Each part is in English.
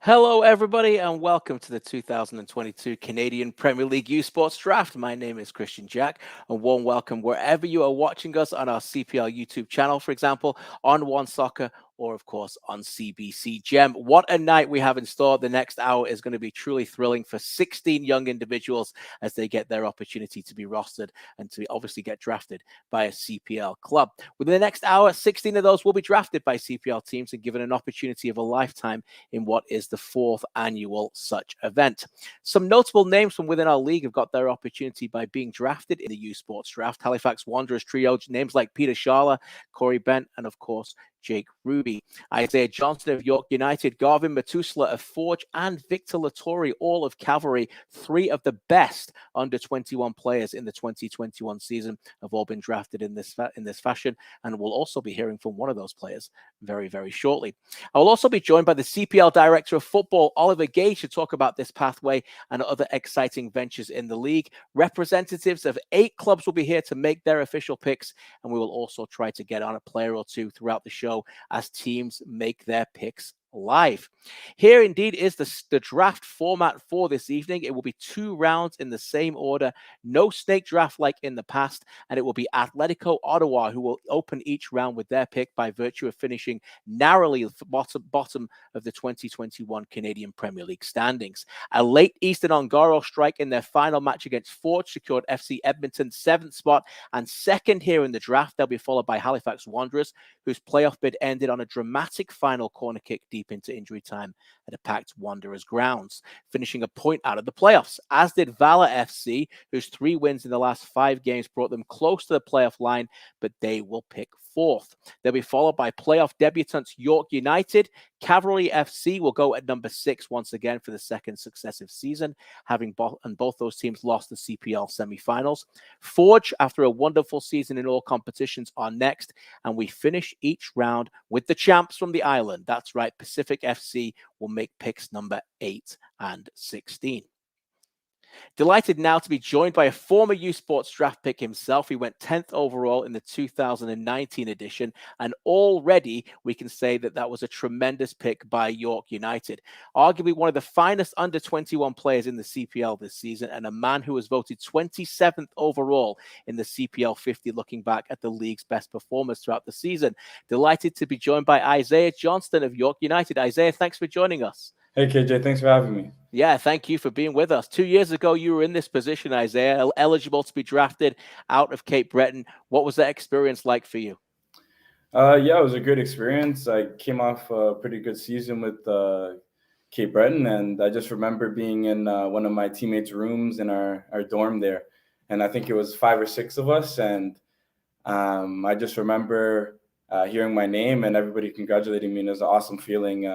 Hello, everybody, and welcome to the 2022 Canadian Premier League U Sports Draft. My name is Christian Jack, and warm welcome wherever you are watching us on our CPL YouTube channel, for example, on One Soccer, or of course on CBC Gem. What a night we have in store. The next hour is going to be truly thrilling for 16 young individuals as they get their opportunity to be rostered and to obviously get drafted by a CPL club. Within the next hour, 16 of those will be drafted by CPL teams and given an opportunity of a lifetime in what is the fourth annual such event. Some notable names from within our league have got their opportunity by being drafted in the U Sports Draft. Halifax Wanderers trio, names like Peter Scharler, Corey Bent, and of course, Jake Ruby. Isaiah Johnston of York United, Garvin Matusla of Forge, and Victor Lattori, all of Cavalry. Three of the best under 21 players in the 2021 season have all been drafted in this fashion, and we'll also be hearing from one of those players very, very shortly. I will also be joined by the CPL Director of Football, Oliver Gage, to talk about this pathway and other exciting ventures in the league. Representatives of 8 clubs will be here to make their official picks, and we will also try to get on a player or two throughout the show as teams make their picks live. Here indeed is the draft format for this evening. It will be 2 rounds in the same order, no snake draft like in the past, and it will be Atletico Ottawa who will open each round with their pick by virtue of finishing narrowly at the bottom of the 2021 Canadian Premier League standings. A late Eastern Ongaro strike in their final match against Forge secured FC Edmonton's 7th spot and second here in the draft. They'll be followed by Halifax Wanderers, whose playoff bid ended on a dramatic final corner kick deep into injury time at a packed Wanderers grounds, finishing a point out of the playoffs, as did Valor FC, whose 3 wins in the last 5 games brought them close to the playoff line, but they will pick 4th. They'll be followed by playoff debutants York United. Cavalry FC will go at number 6 once again for the second successive season, having both those teams lost the CPL semi-finals. Forge, after a wonderful season in all competitions, are next, and we finish each round with the champs from the island. That's right, Pacific FC will make picks number 8 and 16. Delighted now to be joined by a former U Sports draft pick himself. He went 10th overall in the 2019 edition, and already we can say that was a tremendous pick by York United. Arguably one of the finest under 21 players in the CPL this season, and a man who was voted 27th overall in the CPL 50, looking back at the league's best performers throughout the season. Delighted to be joined by Isaiah Johnston of York United. Isaiah, thanks for joining us. Hey, KJ, thanks for having me. Yeah, thank you for being with us. 2 years ago, you were in this position, Isaiah, eligible to be drafted out of Cape Breton. What was that experience like for you? Yeah, it was a good experience. I came off a pretty good season with Cape Breton, and I just remember being in one of my teammates' rooms in our dorm there. And I think it was 5 or 6 of us. And I just remember hearing my name and everybody congratulating me. And it was an awesome feeling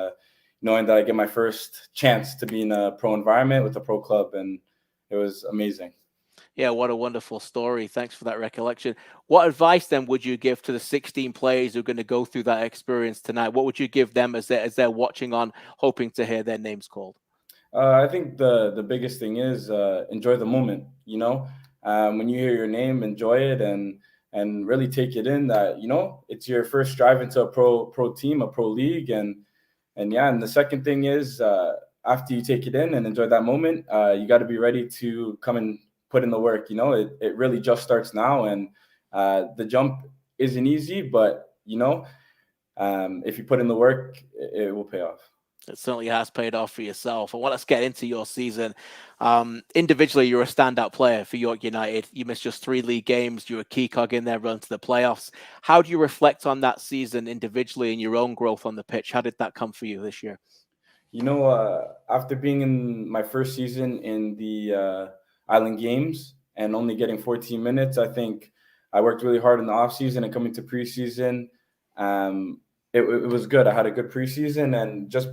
knowing that I get my first chance to be in a pro environment with a pro club. And it was amazing. Yeah, what a wonderful story. Thanks for that recollection. What advice then would you give to the 16 players who are going to go through that experience tonight? What would you give them as they're watching on, hoping to hear their names called? I think the biggest thing is enjoy the moment. When you hear your name, enjoy it and really take it in that it's your first drive into a pro team, a pro league, and the second thing is after you take it in and enjoy that moment, you got to be ready to come and put in the work. It really just starts now, and the jump isn't easy, but if you put in the work, it will pay off. It certainly has paid off for yourself. And well, let's get into your season. Individually, you're a standout player for York United. You missed just 3 league games. You're a key cog in their run to the playoffs. How do you reflect on that season individually and your own growth on the pitch? How did that come for you this year? After being in my first season in the Island Games and only getting 14 minutes, I think I worked really hard in the offseason and coming to preseason. It was good. I had a good preseason, and just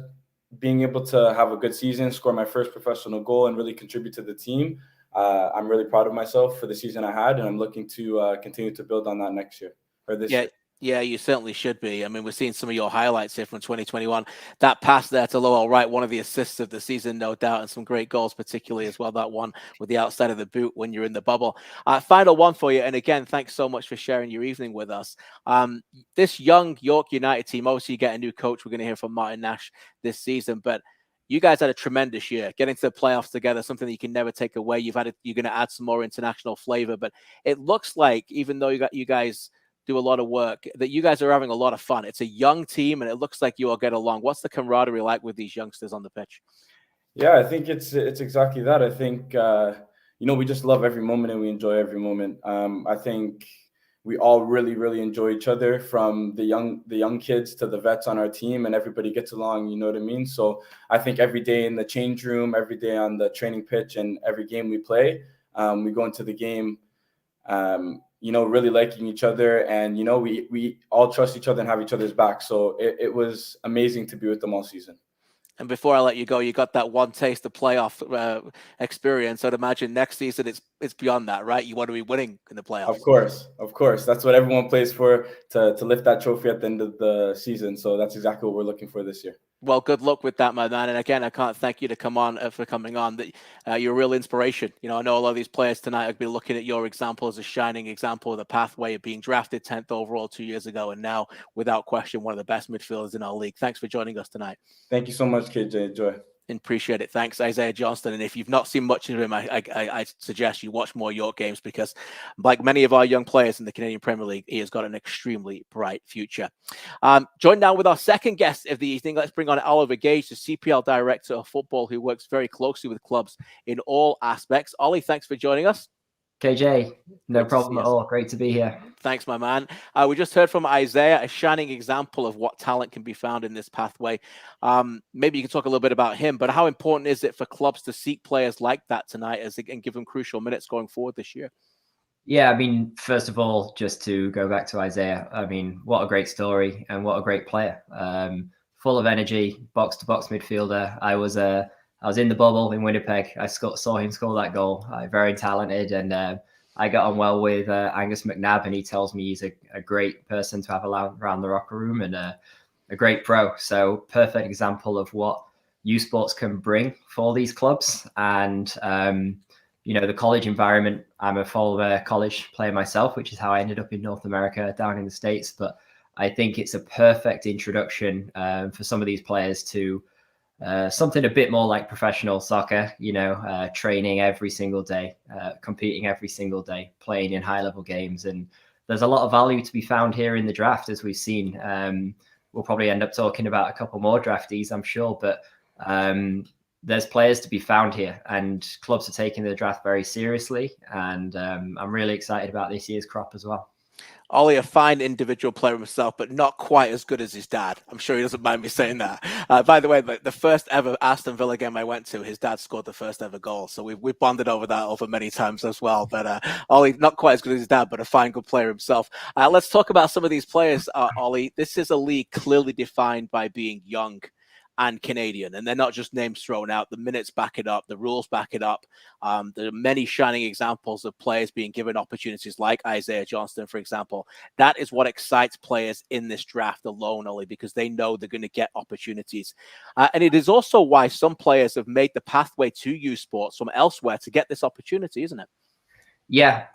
being able to have a good season, score my first professional goal, and really contribute to the team. I'm really proud of myself for the season I had, and I'm looking to continue to build on that next year or this year. Yeah, you certainly should be. I mean, we're seeing some of your highlights here from 2021. That pass there to Lowell Wright, one of the assists of the season, no doubt, and some great goals, particularly as well. That one with the outside of the boot when you're in the bubble. Final one for you. And again, thanks so much for sharing your evening with us. This young York United team, obviously you get a new coach. We're going to hear from Martin Nash this season, but you guys had a tremendous year, getting to the playoffs together, something that you can never take away. You're going to add some more international flavor, but it looks like, even though you guys do a lot of work, that you guys are having a lot of fun. It's a young team, and it looks like you all get along. What's the camaraderie like with these youngsters on the pitch? Yeah, I think it's exactly that. I think we just love every moment and we enjoy every moment. I think we all really enjoy each other, from the young kids to the vets on our team, and everybody gets along. You know what I mean? So I think every day in the change room, every day on the training pitch, and every game we play, we go into the game, really liking each other, and we all trust each other and have each other's back. So it was amazing to be with them all season. And before I let you go, you got that one taste of playoff experience. I'd imagine next season it's beyond that, right? You want to be winning in the playoffs. Of course. That's what everyone plays for, to lift that trophy at the end of the season. So that's exactly what we're looking for this year. Well, good luck with that, my man. And again, I can't thank you for coming on. You're a real inspiration. I know a lot of these players tonight have been looking at your example as a shining example of the pathway of being drafted 10th overall 2 years ago, and now, without question, one of the best midfielders in our league. Thanks for joining us tonight. Thank you so much, KJ. Enjoy. Appreciate it. Thanks, Isaiah Johnston. And if you've not seen much of him, I suggest you watch more York games, because like many of our young players in the Canadian Premier League, he has got an extremely bright future. Joined now with our second guest of the evening. Let's bring on Oliver Gage, the CPL Director of Football, who works very closely with clubs in all aspects. Ollie, thanks for joining us. KJ, no problem at all. Great to be here. Thanks, my man. We just heard from Isaiah, a shining example of what talent can be found in this pathway. Maybe you can talk a little bit about him, but how important is it for clubs to seek players like that tonight and give them crucial minutes going forward this year? Yeah, I mean, first of all, just to go back to Isaiah, I mean, what a great story and what a great player. Full of energy, box-to-box midfielder. I was in the bubble in Winnipeg. I saw him score that goal. Very talented, and I got on well with Angus McNabb, and he tells me he's a great person to have around the locker room, and a great pro. So perfect example of what U Sports can bring for these clubs. And the college environment. I'm a former college player myself, which is how I ended up in North America, down in the States. But I think it's a perfect introduction for some of these players to something a bit more like professional soccer, training every single day, competing every single day, playing in high-level games. And there's a lot of value to be found here in the draft, as we've seen. We'll probably end up talking about a couple more draftees, I'm sure, but there's players to be found here, and clubs are taking the draft very seriously. And I'm really excited about this year's crop as well. Ollie, a fine individual player himself, but not quite as good as his dad. I'm sure he doesn't mind me saying that. By the way, the first ever Aston Villa game I went to, his dad scored the first ever goal. So we've bonded over that over many times as well. But Ollie, not quite as good as his dad, but a fine, good player himself. Let's talk about some of these players, Ollie. This is a league clearly defined by being young and Canadian, and they're not just names thrown out. The minutes back it up, the rules back it up. There are many shining examples of players being given opportunities, like Isaiah Johnston, for example. That is what excites players in this draft alone, Ollie, because they know they're going to get opportunities. And it is also why some players have made the pathway to U Sports from elsewhere to get this opportunity, isn't it? Yeah.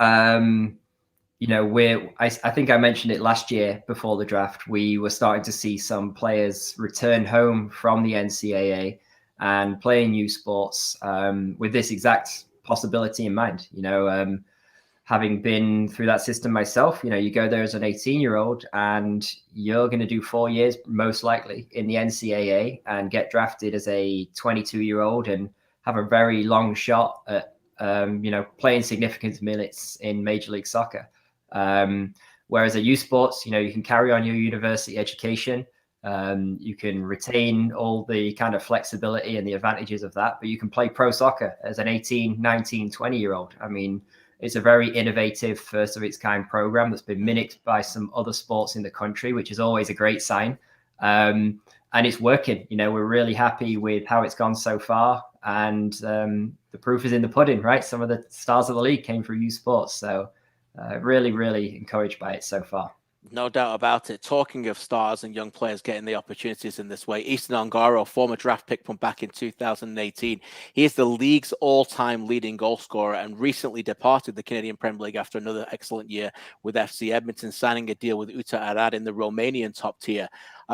I think I mentioned it last year before the draft. We were starting to see some players return home from the NCAA and play in U Sports with this exact possibility in mind. Having been through that system myself, you go there as an 18-year-old and you're going to do 4 years, most likely, in the NCAA and get drafted as a 22-year-old and have a very long shot at, playing significant minutes in Major League Soccer. Whereas at U Sports, you can carry on your university education. You can retain all the kind of flexibility and the advantages of that, but you can play pro soccer as an 18, 19, 20-year-old. I mean, it's a very innovative, first of its kind program that's been mimicked by some other sports in the country, which is always a great sign. And it's working. We're really happy with how it's gone so far. And the proof is in the pudding, right? Some of the stars of the league came through U Sports. So really encouraged by it so far. No doubt about it. Talking of stars and young players getting the opportunities in this way, Easton Ongaro, former draft pick from back in 2018. He is the league's all-time leading goal scorer and recently departed the Canadian Premier League after another excellent year with FC Edmonton, signing a deal with Uta Arad in the Romanian top tier.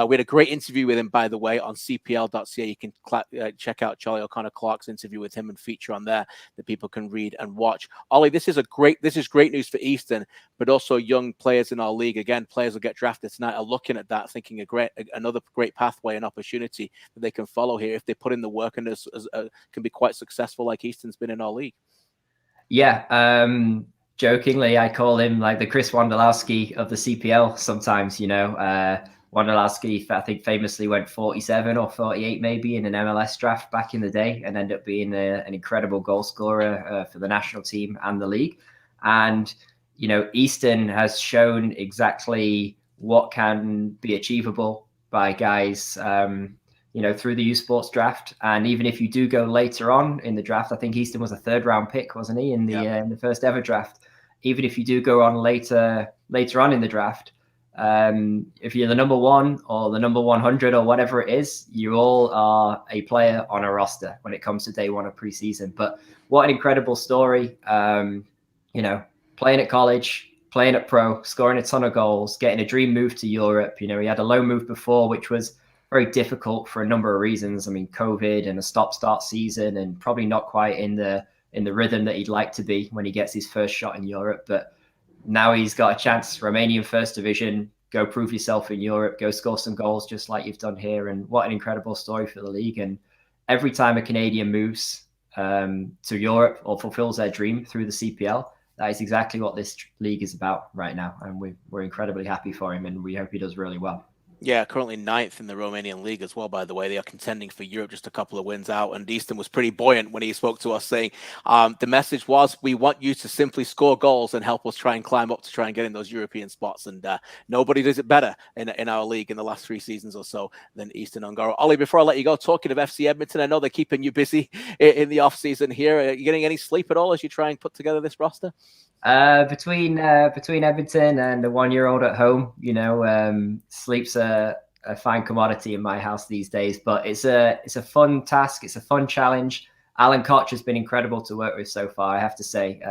We had a great interview with him, by the way, on CPL.ca. You can check out Charlie O'Connor-Clark's interview with him and feature on there that people can read and watch. Ollie, this is great news for Eastern, but also young players in our league. Again, players will get drafted tonight are looking at that, thinking another great pathway and opportunity that they can follow here if they put in the work and can be quite successful like Eastern's been in our league. Yeah, jokingly, I call him like the Chris Wondolowski of the CPL sometimes, Wondolowski, I think, famously went 47 or 48 maybe in an MLS draft back in the day and ended up being an incredible goal scorer for the national team and the league. And, Eastern has shown exactly what can be achievable by guys through the youth sports draft. And even if you do go later on in the draft, I think Easton was a 3rd round pick, wasn't he, in the first ever draft? Even if you do go on later on in the draft, if you're the number 1 or the number 100 or whatever it is, you all are a player on a roster when it comes to day 1 of preseason. But what an incredible story. Playing at college, playing at pro, scoring a ton of goals, getting a dream move to Europe. He had a loan move before, which was very difficult for a number of reasons. I mean, COVID and a stop-start season, and probably not quite in the rhythm that he'd like to be when he gets his first shot in Europe. But now he's got a chance, Romanian First Division, go prove yourself in Europe, go score some goals just like you've done here. And what an incredible story for the league. And every time a Canadian moves to Europe or fulfills their dream through the CPL, that is exactly what this league is about right now. And we're incredibly happy for him, and we hope he does really well. Yeah, currently 9th in the Romanian league as well, by the way. They are contending for Europe, just a couple of wins out. And Easton was pretty buoyant when he spoke to us, saying the message was, we want you to simply score goals and help us try and climb up to try and get in those European spots. And nobody does it better in our league in the last 3 seasons or so than Easton Ongaro. Ollie, before I let you go, talking of FC Edmonton, I know they're keeping you busy in the off-season here. Are you getting any sleep at all as you try and put together this roster? Between Edmonton and a 1-year-old at home, sleep's a fine commodity in my house these days. But it's a fun task. It's a fun challenge. Alan Koch has been incredible to work with so far, I have to say.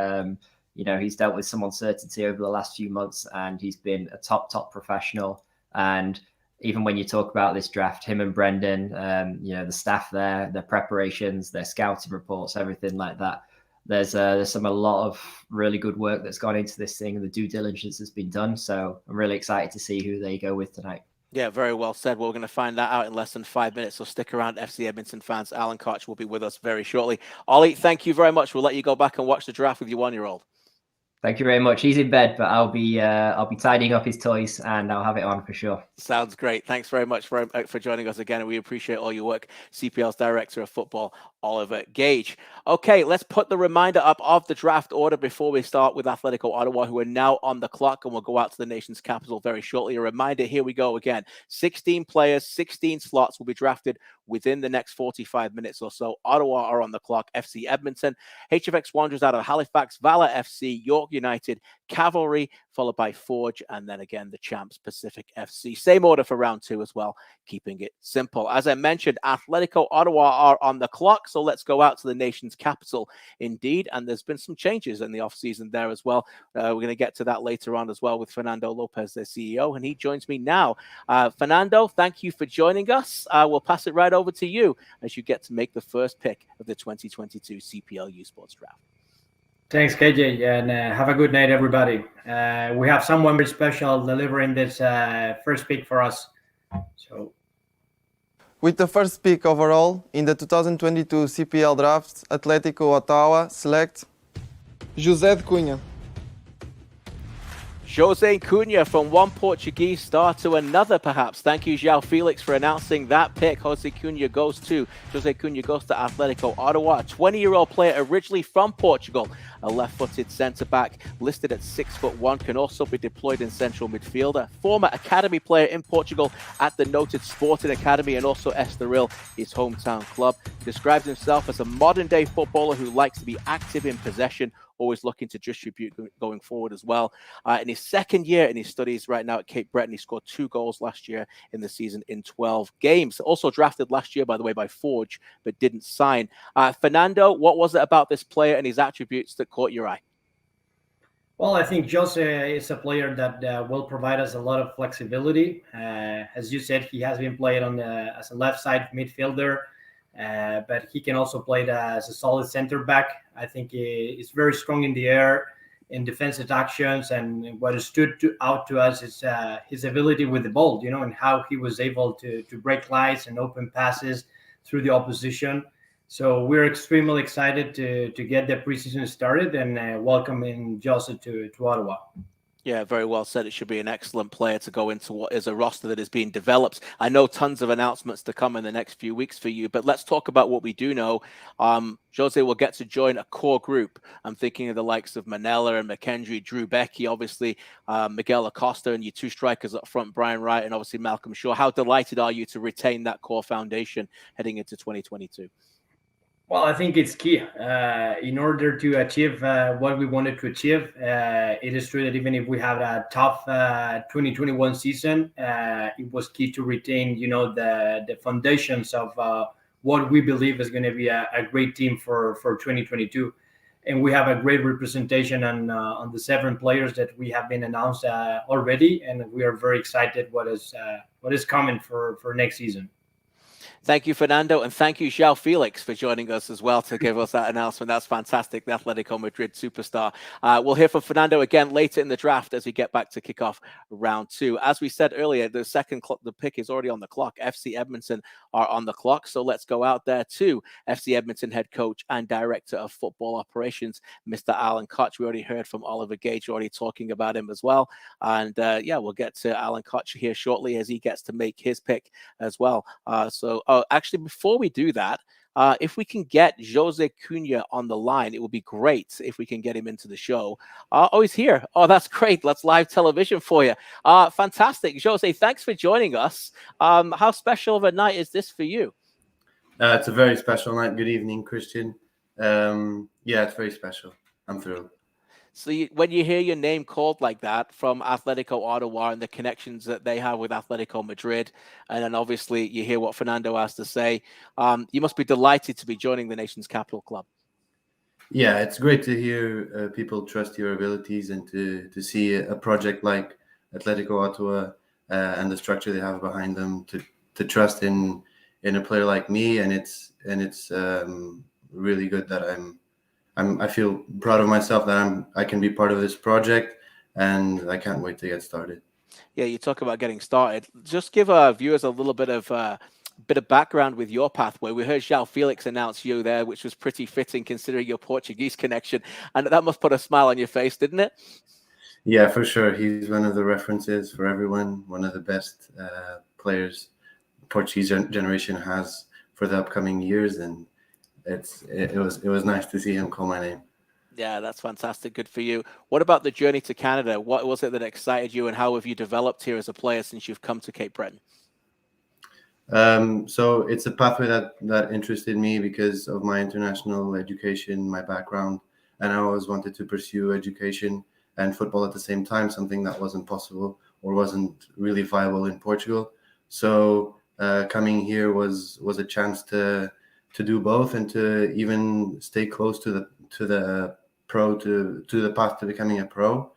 He's dealt with some uncertainty over the last few months, and he's been a top professional. And even when you talk about this draft, him and Brendan, the staff there, their preparations, their scouting reports, everything like that. There's a lot of really good work that's gone into this thing, and the due diligence has been done. So I'm really excited to see who they go with tonight. Yeah, very well said. Well, we're going to find that out in less than 5 minutes. So stick around, FC Edmonton fans. Alan Koch will be with us very shortly. Ollie, thank you very much. We'll let you go back and watch the draft with your 1-year-old. Thank you very much. He's in bed, but I'll be tidying up his toys, and I'll have it on for sure. Sounds great. Thanks very much for joining us again, and we appreciate all your work. CPL's Director of Football, Oliver Gage. Okay, let's put the reminder up of the draft order before we start with Atletico Ottawa, who are now on the clock, and we'll go out to the nation's capital very shortly. A reminder, here we go again. 16 players, 16 slots will be drafted within the next 45 minutes or so. Ottawa are on the clock. FC Edmonton, HFX Wanderers out of Halifax, Valor FC, York United, Cavalry, followed by Forge, and then again the champs Pacific FC. Same order for round 2 as well, keeping it simple. As I mentioned, Atletico Ottawa are on the clock, so let's go out to the nation's capital indeed. And there's been some changes in the offseason there as well. We're going to get to that later on as well with Fernando Lopez, their CEO, and he joins me now. Fernando, thank you for joining us. We'll pass it right over to you as you get to make the first pick of the 2022 CPL U Sports Draft. Thanks, KJ, and have a good night, everybody. We have someone very special delivering this first pick for us. So, with the first pick overall in the 2022 CPL draft, Atletico Ottawa select José de Cunha. José Cunha, from one Portuguese star to another, perhaps. Thank you, João Felix, for announcing that pick. José Cunha goes to Atletico Ottawa, a 20-year-old player originally from Portugal, a left-footed centre-back listed at 6'1", can also be deployed in central midfielder. Former academy player in Portugal at the noted Sporting Academy and also Estoril, his hometown club. Describes himself as a modern-day footballer who likes to be active in possession, always looking to distribute going forward as well. In his second year in his studies right now at Cape Breton, he scored 2 goals last year in the season in 12 games. Also drafted last year, by the way, by Forge, but didn't sign. Fernando, what was it about this player and his attributes that caught your eye? Well, I think Jose is a player that will provide us a lot of flexibility. As you said, he has been played as a left side midfielder, but he can also play as a solid center back. I think he's very strong in the air, in defensive actions, and what out to us is his ability with the ball, and how he was able to break lines and open passes through the opposition. So we're extremely excited to get the preseason started and welcoming Jose to Ottawa. Yeah, very well said. It should be an excellent player to go into what is a roster that is being developed. I know tons of announcements to come in the next few weeks for you, but let's talk about what we do know. Jose will get to join a core group. I'm thinking of the likes of Manella and McKendry, Drew Becky, obviously Miguel Acosta, and your two strikers up front, Brian Wright and obviously Malcolm Shaw. How delighted are you to retain that core foundation heading into 2022? Well, I think it's key in order to achieve what we wanted to achieve. It is true that even if we had a tough 2021 season, it was key to retain, the foundations of what we believe is going to be a great team for 2022. And we have a great representation on the 7 players that we have been announced already, and we are very excited what is coming for next season. Thank you, Fernando, and thank you, João Felix, for joining us as well to give us that announcement. That's fantastic, the Atletico Madrid superstar. We'll hear from Fernando again later in the draft as we get back to kick off round 2. As we said earlier, the pick is already on the clock. FC Edmonton are on the clock, so let's go out there to FC Edmonton head coach and director of football operations, Mr. Alan Koch. We already heard from Oliver Gage, already talking about him as well. And we'll get to Alan Koch here shortly as he gets to make his pick as well. Actually, before we do that, if we can get Jose Cunha on the line, it would be great if we can get him into the show. He's here. Oh, that's great. That's live television for you. Fantastic. Jose, thanks for joining us. How special of a night is this for you? It's a very special night. Good evening, Christian. It's very special. I'm thrilled. So when you hear your name called like that from Atletico Ottawa and the connections that they have with Atletico Madrid, and then obviously you hear what Fernando has to say, you must be delighted to be joining the nation's capital club. Yeah, it's great to hear people trust your abilities and to see a project like Atletico Ottawa and the structure they have behind them to trust in a player like me, and it's really good that I feel proud of myself that I can be part of this project, and I can't wait to get started. Yeah, you talk about getting started. Just give our viewers a little bit of background with your pathway. We heard João Felix announce you there, which was pretty fitting considering your Portuguese connection, and that must put a smile on your face, didn't it? Yeah, for sure. He's one of the references for everyone. One of the best players the Portuguese generation has for the upcoming years, and it was nice to see him call my name. Yeah, that's fantastic. Good for you. What about the journey to Canada? What was it that excited you, and how have you developed here as a player since you've come to Cape Breton? So it's a pathway that interested me because of my international education, my background, and I always wanted to pursue education and football at the same time, something that wasn't possible or wasn't really viable in Portugal. So coming here was a chance to do both and to even stay close to the pro, to the path to becoming a pro.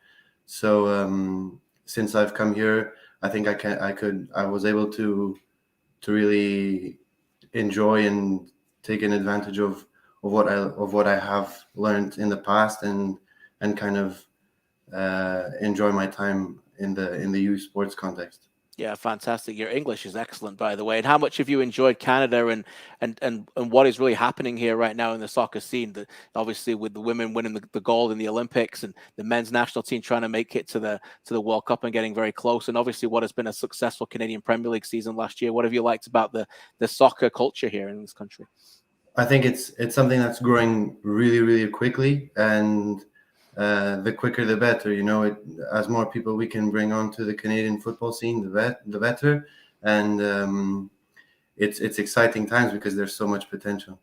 So since I've come here, I think I was able to really enjoy and take an advantage of what I have learned in the past and kind of enjoy my time in the youth sports context. Yeah, fantastic. Your English is excellent, by the way. And how much have you enjoyed Canada and what is really happening here right now in the soccer scene? Obviously, with the women winning the gold in the Olympics and the men's national team trying to make it to the World Cup and getting very close. And obviously, what has been a successful Canadian Premier League season last year. What have you liked about the soccer culture here in this country? I think it's something that's growing really, really quickly, and the quicker the better. As more people we can bring onto the Canadian football scene, the better. And it's exciting times because there's so much potential.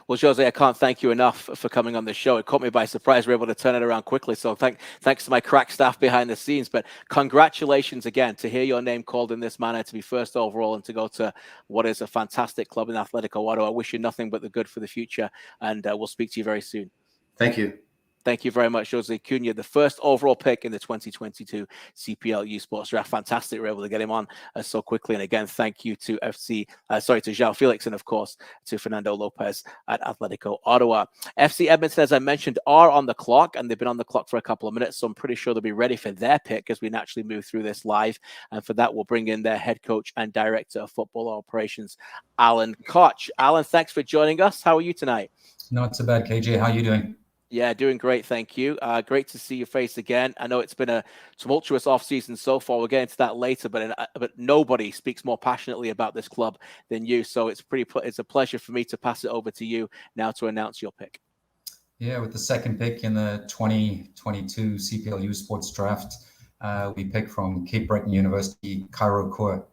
Well, Jose, I can't thank you enough for coming on the show. It caught me by surprise. We were able to turn it around quickly. So thanks to my crack staff behind the scenes. But congratulations again to hear your name called in this manner, to be first overall and to go to what is a fantastic club in Atletico Ottawa. I wish you nothing but the good for the future. And we'll speak to you very soon. Thank you. Thank you very much, Jose Cunha, the first overall pick in the 2022 CPL U Sports Draft. Fantastic, we're able to get him on so quickly. And again, thank you to to João Felix, and of course to Fernando Lopez at Atletico Ottawa. FC Edmonton, as I mentioned, are on the clock, and they've been on the clock for a couple of minutes, so I'm pretty sure they'll be ready for their pick as we naturally move through this live. And for that, we'll bring in their head coach and director of football operations, Alan Koch. Alan, thanks for joining us. How are you tonight? Not so bad, KJ. How are you doing? Yeah, doing great, thank you. Great to see your face again. I know it's been a tumultuous off-season so far. We'll get into that later, but nobody speaks more passionately about this club than you. So it's a pleasure for me to pass it over to you now to announce your pick. Yeah, with the second pick in the 2022 CPL U Sports Draft, we pick from Cape Breton University, Cairo Core.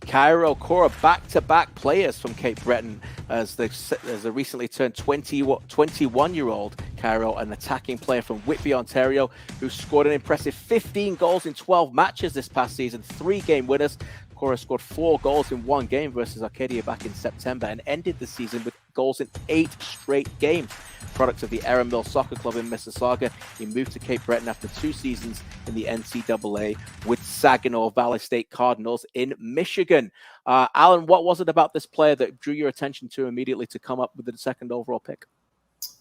Cairo Core, back-to-back players from Cape Breton as they recently turned 21-year-old Cairo, an attacking player from Whitby, Ontario, who scored an impressive 15 goals in 12 matches this past season, 3 game winners. Cora scored 4 goals in 1 game versus Arcadia back in September and ended the season with goals in 8 straight games. Product of the Erin Mill Soccer Club in Mississauga, he moved to Cape Breton after 2 seasons in the NCAA with Saginaw Valley State Cardinals in Michigan. Alan, what was it about this player that drew your attention to immediately to come up with the second overall pick?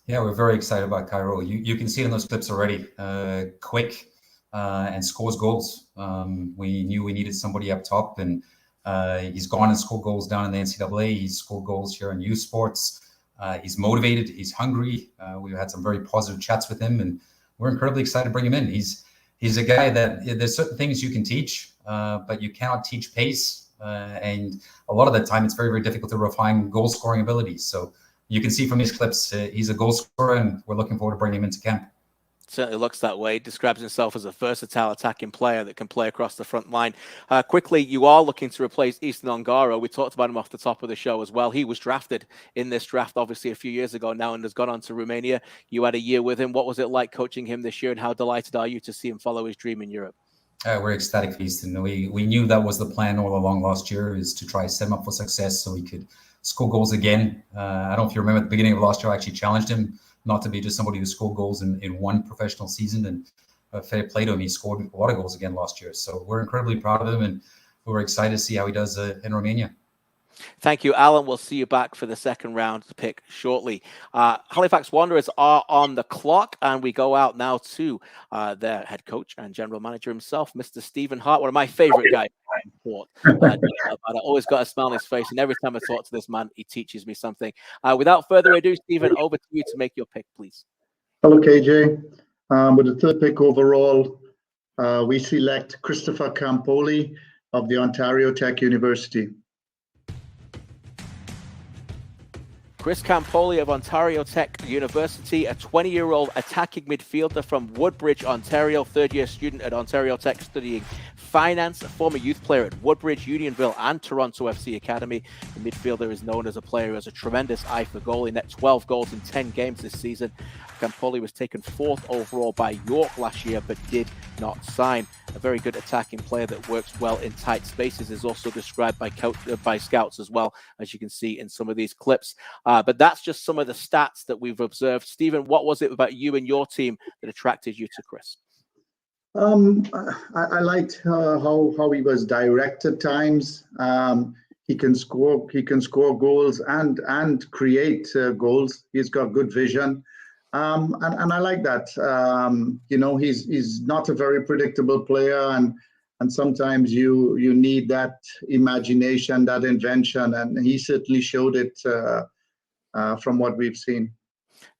Yeah, we're very excited about Cairo. You can see it in those clips already. Quick and scores goals. We knew we needed somebody up top, and he's gone and scored goals down in the NCAA. He's scored goals here in U Sports. He's motivated. He's hungry. We've had some very positive chats with him, and we're incredibly excited to bring him in. He's a guy that there's certain things you can teach, but you cannot teach pace. And a lot of the time, it's very, very difficult to refine goal scoring abilities. So you can see from these clips, he's a goal scorer, and we're looking forward to bringing him into camp. Certainly looks that way. Describes himself as a versatile attacking player that can play across the front line. Quickly, you are looking to replace Easton Ongaro. We talked about him off the top of the show as well. He was drafted in this draft, obviously, a few years ago now and has gone on to Romania. You had a year with him. What was it like coaching him this year, and how delighted are you to see him follow his dream in Europe? We're ecstatic for Easton. We knew that was the plan all along last year, is to try to set him up for success so he could score goals again. I don't know if you remember at the beginning of last year, I actually challenged him not to be just somebody who scored goals in one professional season, and fair play to him. He scored a lot of goals again last year. So we're incredibly proud of him, and we're excited to see how he does in Romania. Thank you, Alan. We'll see you back for the second round pick shortly. Halifax Wanderers are on the clock, and we go out now to their head coach and general manager himself, Mr. Stephen Hart, one of my favorite guys in sport. I always got a smile on his face, and every time I talk to this man, he teaches me something. Without further ado, Stephen, over to you to make your pick, please. Hello, KJ. With the third pick overall, we select Christopher Campoli of the Ontario Tech University. Chris Campoli of Ontario Tech University, a 20-year-old attacking midfielder from Woodbridge, Ontario, third-year student at Ontario Tech studying finance, a former youth player at Woodbridge, Unionville, and Toronto FC Academy. The midfielder is known as a player who has a tremendous eye for goal. He net 12 goals in 10 games this season. Campoli was taken 4th overall by York last year, but did not sign. A very good attacking player that works well in tight spaces is also described by scouts as well, as you can see in some of these clips. But that's just some of the stats that we've observed. Stephen, what was it about you and your team that attracted you to Chris? I liked how he was direct at times. He can score goals and create goals. He's got good vision. And I like that. He's not a very predictable player, and sometimes you need that imagination, that invention, and he certainly showed it from what we've seen.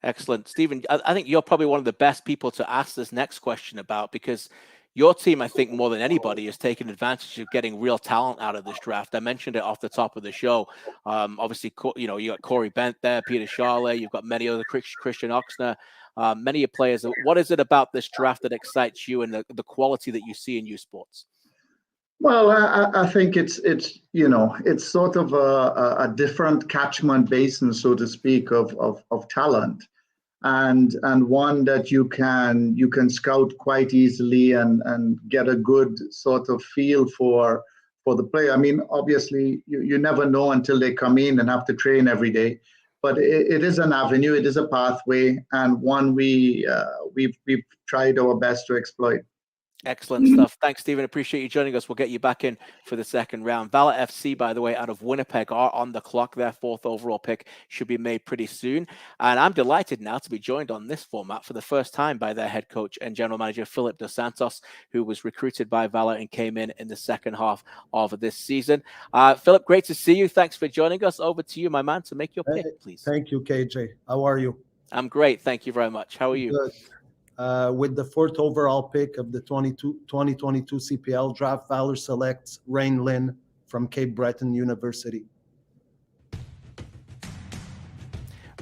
Excellent. Stephen, I think you're probably one of the best people to ask this next question about, because your team, I think, more than anybody, has taken advantage of getting real talent out of this draft. I mentioned it off the top of the show. Obviously, you got Corey Bent there, Peter Charlet. You've got many other, Christian Oxner, many players. What is it about this draft that excites you and the quality that you see in U Sports? Well, I think it's sort of a different catchment basin, so to speak, of talent. And one that you can scout quite easily and get a good sort of feel for the player. I mean, obviously, you never know until they come in and have to train every day. but it is an avenue, it is a pathway, and one we've tried our best to exploit. Excellent stuff. Thanks, Stephen. Appreciate you joining us. We'll get you back in for the second round. Valor FC, by the way, out of Winnipeg, are on the clock. Their 4th overall pick should be made pretty soon. And I'm delighted now to be joined on this format for the first time by their head coach and general manager, Philip Dos Santos, who was recruited by Valor and came in the second half of this season. Philip, great to see you. Thanks for joining us. Over to you, my man, to make your pick, please. Thank you, KJ. How are you? I'm great. Thank you very much. How are you? Good. With the 4th overall pick of the 2022 CPL draft, Valor selects Rain Lin from Cape Breton University.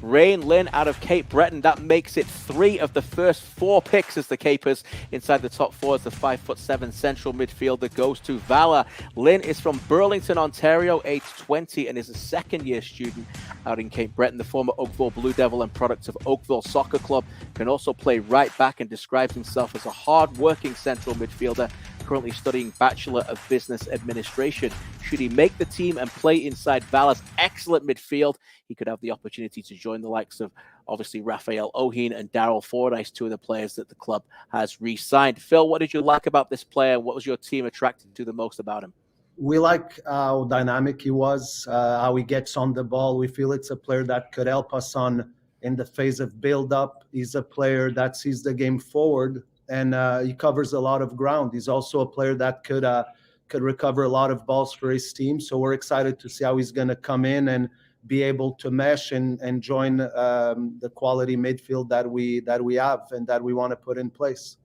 Rain Lin out of Cape Breton. That makes it 3 of the first 4 picks as the Capers inside the top 4 as the 5'7" central midfielder goes to Valor. Lin is from Burlington, Ontario, age 20, and is a second-year student out in Cape Breton. The former Oakville Blue Devil and product of Oakville Soccer Club, can also play right back and describes himself as a hard-working central midfielder, currently studying Bachelor of Business Administration. Should he make the team and play inside Valor's excellent midfield, he could have the opportunity to join the likes of, obviously, Raphael Oheen and Daryl Fordyce, 2 of the players that the club has re-signed. Phil, what did you like about this player? What was your team attracted to the most about him? We like how dynamic he was, how he gets on the ball. We feel it's a player that could help us in the phase of build-up. He's a player that sees the game forward, and he covers a lot of ground. He's also a player that could recover a lot of balls for his team. So we're excited to see how he's going to come in and be able to mesh and join the quality midfield that we have and that we want to put in place.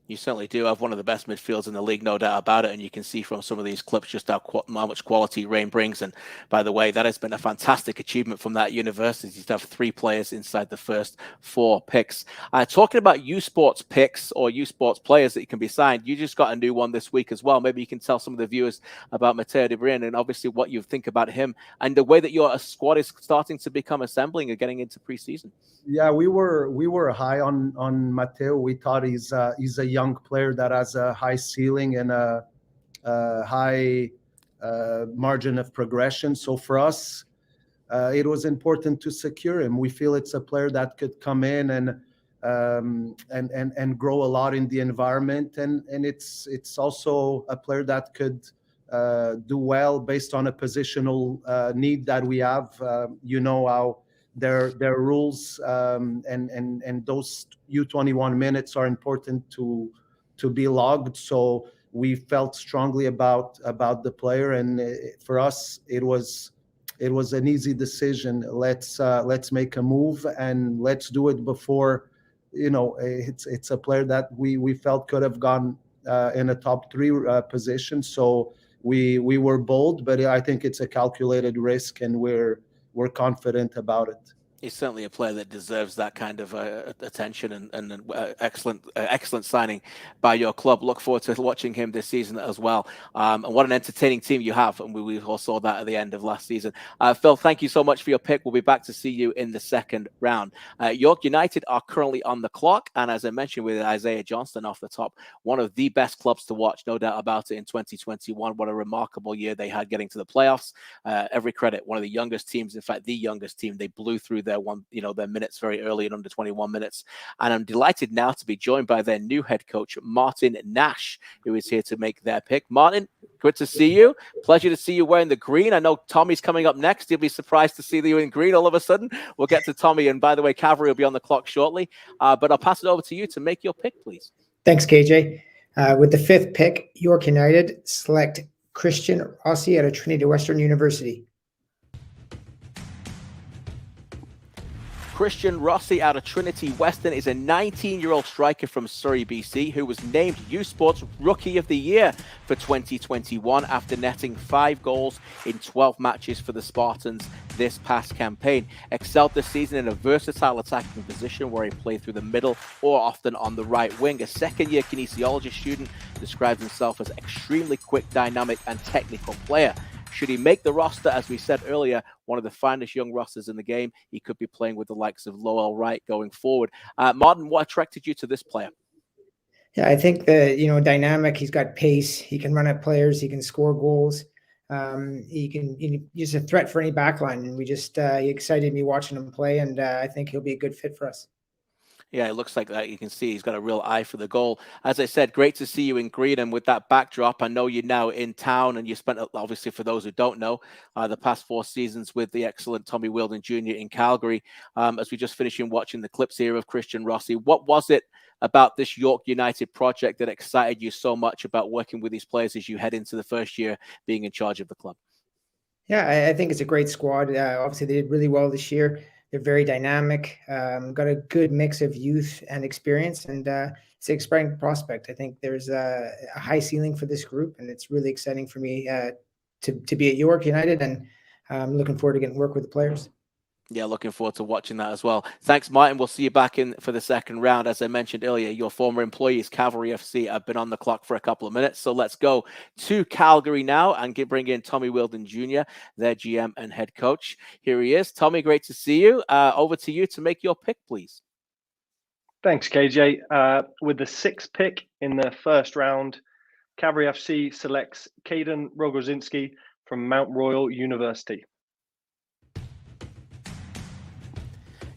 You certainly do have one of the best midfields in the league, no doubt about it. And you can see from some of these clips just how much quality Rain brings. And by the way, that has been a fantastic achievement from that university to have 3 players inside the first 4 picks. Talking about U Sports picks or U Sports players that can be signed, you just got a new one this week as well. Maybe you can tell some of the viewers about Mateo de Brian and obviously what you think about him and the way that your squad is starting to become assembling and getting into preseason. Yeah, we were high on Mateo. We thought he's a young player that has a high ceiling and a high margin of progression. So for us, it was important to secure him. We feel it's a player that could come in and grow a lot in the environment, and it's also a player that could do well based on a positional need that we have. You know how their rules and those U21 minutes are important to be logged. So we felt strongly about the player, and for us it was an easy decision. Let's make a move and let's do it before, it's a player that we felt could have gone in a top 3 position. So we were bold, but I think it's a calculated risk, and we're confident about it. He's certainly a player that deserves that kind of attention and excellent signing by your club. Look forward to watching him this season as well. And what an entertaining team you have. And we all saw that at the end of last season. Phil, thank you so much for your pick. We'll be back to see you in the second round. York United are currently on the clock. And as I mentioned with Isaiah Johnston off the top, one of the best clubs to watch, no doubt about it, in 2021. What a remarkable year they had getting to the playoffs. Every credit, one of the youngest teams, in fact, the youngest team. They blew through their minutes very early in under 21 minutes. And I'm delighted now to be joined by their new head coach, Martin Nash, who is here to make their pick. Martin, good to see you. Pleasure to see you wearing the green. I know Tommy's coming up next. You'll be surprised to see you in green all of a sudden. We'll get to Tommy. And by the way, Cavalry will be on the clock shortly. But I'll pass it over to you to make your pick, please. Thanks, KJ. With the 5th pick, York United select Christian Rossi out of Trinity Western University. Christian Rossi out of Trinity Western is a 19-year-old striker from Surrey, BC, who was named U Sports Rookie of the Year for 2021 after netting 5 goals in 12 matches for the Spartans this past campaign. Excelled this season in a versatile attacking position where he played through the middle or often on the right wing. A second-year kinesiology student describes himself as extremely quick, dynamic, and technical player. Should he make the roster, as we said earlier, one of the finest young rosters in the game, he could be playing with the likes of Lowell Wright going forward. Martin, what attracted you to this player? Yeah, I think dynamic. He's got pace. He can run at players. He can score goals. He's a threat for any backline, and he excited me watching him play, and I think he'll be a good fit for us. Yeah, it looks like that. You can see he's got a real eye for the goal. As I said, great to see you in green. And with that backdrop, I know you're now in town, and you spent, obviously, for those who don't know, the past 4 seasons with the excellent Tommy Wheeldon Jr. in Calgary. As we just finished watching the clips here of Christian Rossi, what was it about this York United project that excited you so much about working with these players as you head into the first year being in charge of the club? Yeah, I think it's a great squad. Obviously, they did really well this year. They're very dynamic, got a good mix of youth and experience, and it's an exciting prospect. I think there's a high ceiling for this group, and it's really exciting for me to be at York United, and I'm looking forward to getting to work with the players. Yeah, looking forward to watching that as well. Thanks, Martin. We'll see you back in for the second round. As I mentioned earlier, your former employees, Cavalry FC, have been on the clock for a couple of minutes. So let's go to Calgary now and bring in Tommy Wheeldon Jr., their GM and head coach. Here he is. Tommy, great to see you. Over to you to make your pick, please. Thanks, KJ. With the 6th pick in the first round, Cavalry FC selects Caden Rogozinski from Mount Royal University.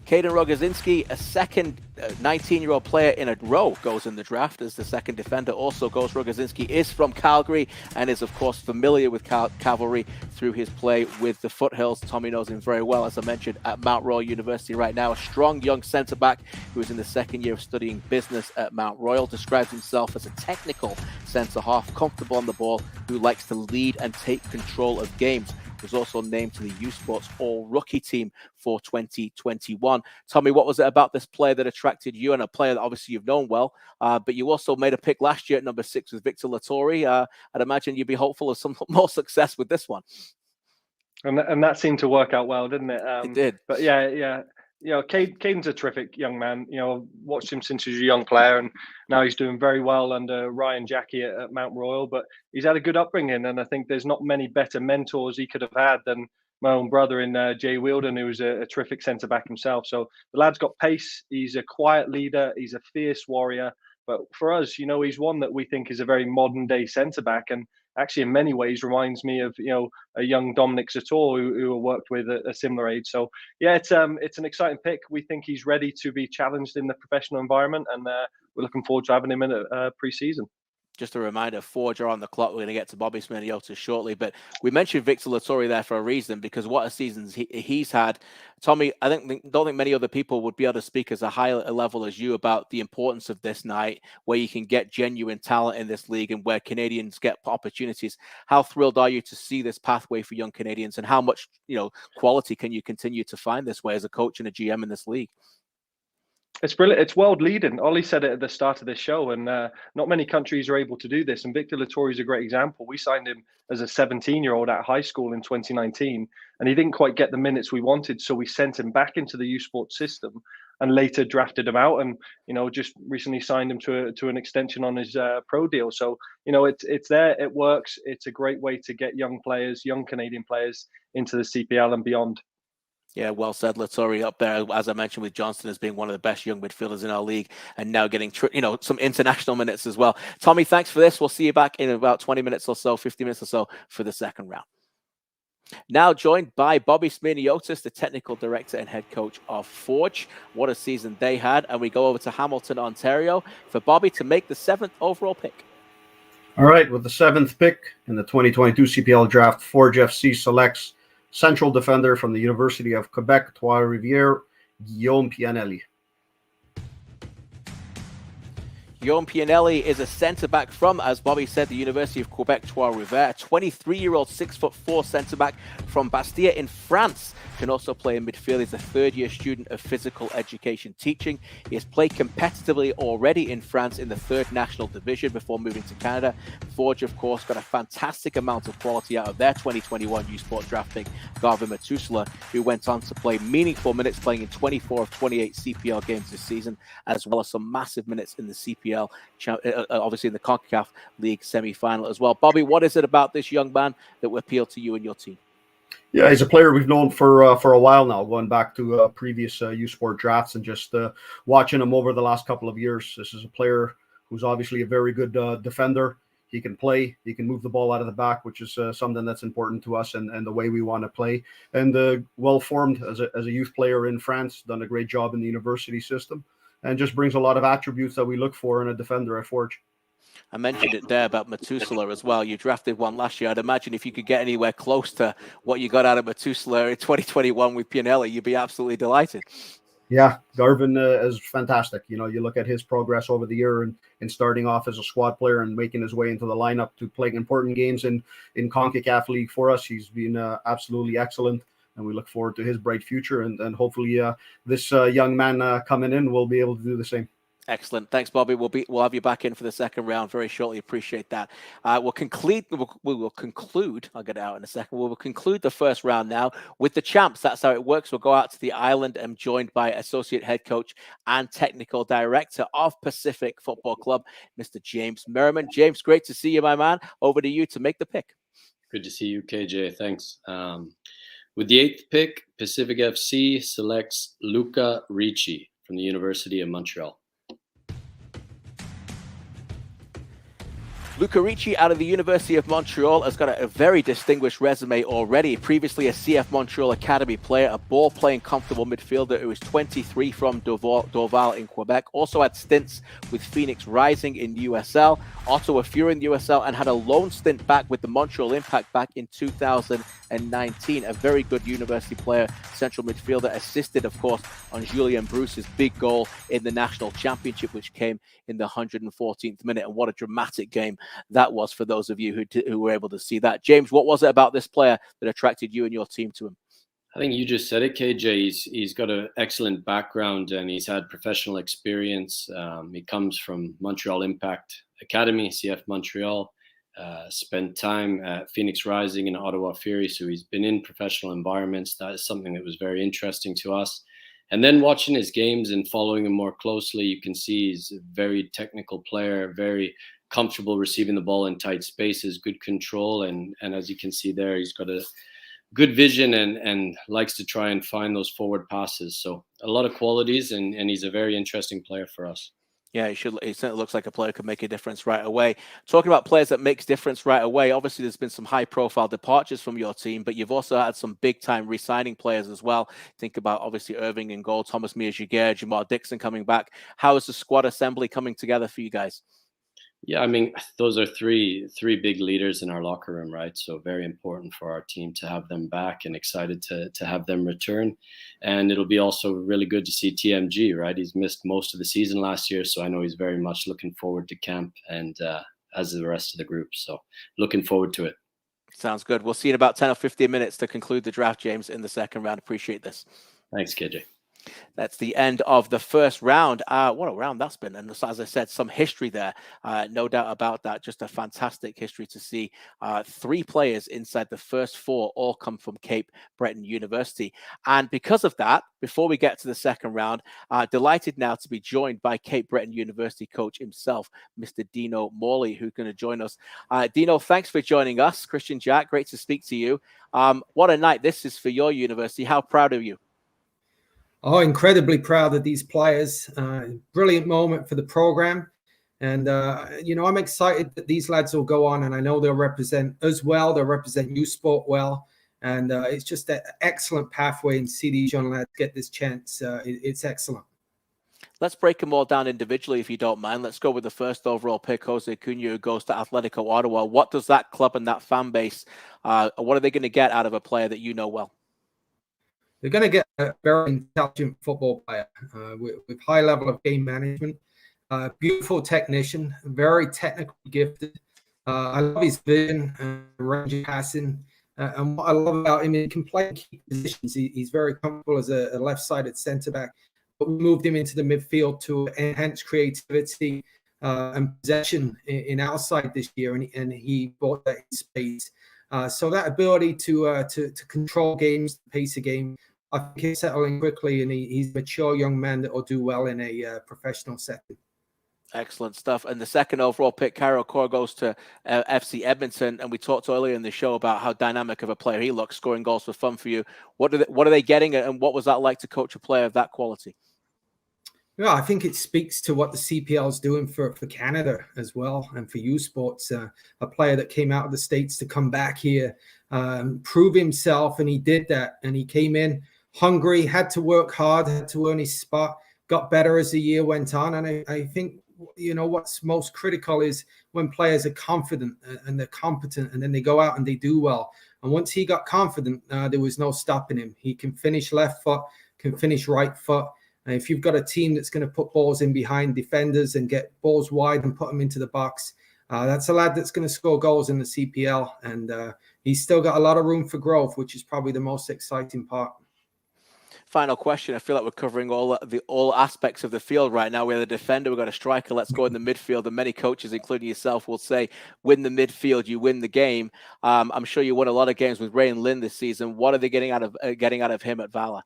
Caden Rogozinski, a second 19-year-old player in a row, goes in the draft as the second defender. Also goes, Rogozinski is from Calgary and is, of course, familiar with Cavalry through his play with the Foothills. Tommy knows him very well, as I mentioned, at Mount Royal University right now. A strong young centre-back who is in the second year of studying business at Mount Royal. Describes himself as a technical centre-half, comfortable on the ball, who likes to lead and take control of games. Was also named to the U Sports All-Rookie team for 2021. Tommy, what was it about this player that attracted you, and a player that obviously you've known well, but you also made a pick last year at number 6 with Victor Lattori. I'd imagine you'd be hopeful of some more success with this one. And that seemed to work out well, didn't it? It did. But yeah. You know, Caden's a terrific young man. You know, watched him since he was a young player, and now he's doing very well under Ryan Jackie at Mount Royal. But he's had a good upbringing, and I think there's not many better mentors he could have had than my own brother in Jay Wheeldon, who was a terrific centre-back himself. So the lad's got pace. He's a quiet leader. He's a fierce warrior. But for us, you know, he's one that we think is a very modern-day centre-back, and actually in many ways reminds me of, you know, a young Dominic Zator who worked with a similar age. So yeah, it's an exciting pick. We think he's ready to be challenged in the professional environment, and we're looking forward to having him in a pre-season. Just a reminder, Forge are on the clock. We're going to get to Bobby Smirniotis shortly, but we mentioned Victor Lattori there for a reason, because what a season he's had. Tommy, I don't think many other people would be able to speak as a high level as you about the importance of this night, where you can get genuine talent in this league and where Canadians get opportunities. How thrilled are you to see this pathway for young Canadians, and how much, you know, quality can you continue to find this way as a coach and a GM in this league? It's brilliant. It's world leading. Ollie said it at the start of this show, and not many countries are able to do this. And Victor Lattori is a great example. We signed him as a 17-year-old at high school in 2019, and he didn't quite get the minutes we wanted. So we sent him back into the U Sports system and later drafted him out, and, you know, just recently signed him to an extension on his pro deal. So, you know, it's there. It works. It's a great way to get young players, young Canadian players, into the CPL and beyond. Yeah, well said. Lattori up there, as I mentioned, with Johnston as being one of the best young midfielders in our league, and now getting some international minutes as well. Tommy, thanks for this. We'll see you back in about 20 minutes or so, 50 minutes or so for the second round. Now joined by Bobby Smirniotis, the technical director and head coach of Forge. What a season they had. And we go over to Hamilton, Ontario, for Bobby to make the 7th overall pick. All right, with the 7th pick in the 2022 CPL draft, Forge FC selects central defender from the University of Quebec, Trois-Rivières, Guillaume Pianelli. Guillaume Pianelli is a centre-back from, as Bobby said, the University of Quebec, Trois-Rivières. A 23-year-old, 6'4" centre-back from Bastia in France. Can also play in midfield. He's a third-year student of physical education teaching. He has played competitively already in France in the 3rd National Division before moving to Canada. Forge, of course, got a fantastic amount of quality out of their 2021 U Sports draft pick, Garvin Matusala, who went on to play meaningful minutes, playing in 24 of 28 CPL games this season, as well as some massive minutes in the CPL, obviously in the CONCACAF League semi-final as well. Bobby, what is it about this young man that will appeal to you and your team? Yeah, he's a player we've known for a while now, going back to previous U Sport drafts and just watching him over the last couple of years. This is a player who's obviously a very good defender. He can play. He can move the ball out of the back, which is something that's important to us and the way we want to play. And well formed as a youth player in France, done a great job in the university system, and just brings a lot of attributes that we look for in a defender at Forge. I mentioned it there about Methuselah as well. You drafted one last year. I'd imagine if you could get anywhere close to what you got out of Methuselah in 2021 with Pianelli, you'd be absolutely delighted. Yeah, Garvin is fantastic. You know, you look at his progress over the year and starting off as a squad player and making his way into the lineup to playing important games in CONCACAF League for us. He's been absolutely excellent, and we look forward to his bright future. And hopefully this young man coming in will be able to do the same. Excellent. Thanks, Bobby. We'll have you back in for the second round very shortly. Appreciate that. We'll conclude. I'll get it out in a second. We will conclude the first round now with the champs. That's how it works. We'll go out to the island. I'm joined by associate head coach and technical director of Pacific Football Club, Mr. James Merriman. James, great to see you, my man. Over to you to make the pick. Good to see you, KJ. Thanks. With the 8th pick, Pacific FC selects Luca Ricci from the University of Montreal. Luca Ricci out of the University of Montreal has got a very distinguished resume already. Previously a CF Montreal Academy player, a ball-playing comfortable midfielder who is 23 from Dorval in Quebec. Also had stints with Phoenix Rising in USL, Ottawa Fury in USL, and had a loan stint back with the Montreal Impact back in 2019. A very good university player, central midfielder, assisted, of course, on Julien Bruce's big goal in the national championship, which came in the 114th minute. And what a dramatic game that was for those of you who were able to see that. James, what was it about this player that attracted you and your team to him? I think you just said it, KJ. He's got an excellent background and he's had professional experience. He comes from Montreal Impact Academy, CF Montreal, spent time at Phoenix Rising and Ottawa Fury. So he's been in professional environments. That is something that was very interesting to us. And then watching his games and following him more closely, you can see he's a very technical player, very comfortable receiving the ball in tight spaces, good control. And as you can see there, he's got a good vision and likes to try and find those forward passes. So a lot of qualities, and he's a very interesting player for us. Yeah, he certainly looks like a player who could make a difference right away. Talking about players that makes difference right away, obviously there's been some high-profile departures from your team, but you've also had some big-time re-signing players as well. Think about, obviously, Irving in goal, Thomas Mia-Giguère, Jamar Dixon coming back. How is the squad assembly coming together for you guys? Yeah, I mean, those are three big leaders in our locker room, right? So very important for our team to have them back, and excited to have them return. And it'll be also really good to see TMG, right? He's missed most of the season last year, so I know he's very much looking forward to camp, and as the rest of the group. So looking forward to it. Sounds good. We'll see you in about 10 or 15 minutes to conclude the draft, James, in the second round. Appreciate this. Thanks, KJ. That's the end of the first round. What a round that's been. And as I said, some history there. No doubt about that. Just a fantastic history to see. 3 players inside the first 4 all come from Cape Breton University. And because of that, before we get to the second round, delighted now to be joined by Cape Breton University coach himself, Mr. Dino Morley, who's going to join us. Dino, thanks for joining us. Christian Jack, great to speak to you. What a night this is for your university. How proud are you? Oh, incredibly proud of these players. Brilliant moment for the program. And, I'm excited that these lads will go on, and I know they'll represent us well. They'll represent U Sport well. And it's just an excellent pathway, and see these young lads get this chance. It's excellent. Let's break them all down individually, if you don't mind. Let's go with the first overall pick, Jose Cunha, who goes to Atletico Ottawa. What does that club and that fan base, what are they going to get out of a player that you know well? They're going to get a very intelligent football player with high level of game management, beautiful technician, very technically gifted. I love his vision and range of passing. And what I love about him, he can play in key positions. He's very comfortable as a left-sided centre-back. But we moved him into the midfield to enhance creativity and possession in outside this year, and he brought that in space. So that ability to control games, the pace of game, I think he's settling quickly, and he's a mature young man that will do well in a professional setting. Excellent stuff. And the second overall pick, Cairo Core, goes to FC Edmonton. And we talked earlier in the show about how dynamic of a player he looks, scoring goals for fun for you. What are they getting, and what was that like to coach a player of that quality? Yeah, I think it speaks to what the CPL is doing for Canada as well, and for U Sports. A player that came out of the States to come back here, prove himself, and he did that. And he came in hungry, had to work hard, had to earn his spot, got better as the year went on. And I think, you know, what's most critical is when players are confident and they're competent, and then they go out and they do well. And once he got confident, there was no stopping him. He can finish left foot, can finish right foot. And if you've got a team that's going to put balls in behind defenders and get balls wide and put them into the box, that's a lad that's going to score goals in the CPL. And he's still got a lot of room for growth, which is probably the most exciting part. Final question. I feel like we're covering all aspects of the field right now. We have a defender, we've got a striker. Let's go in the midfield. And many coaches, including yourself, will say, win the midfield, you win the game. I'm sure you won a lot of games with Ray and Lynn this season. What are they getting out of him at Valor?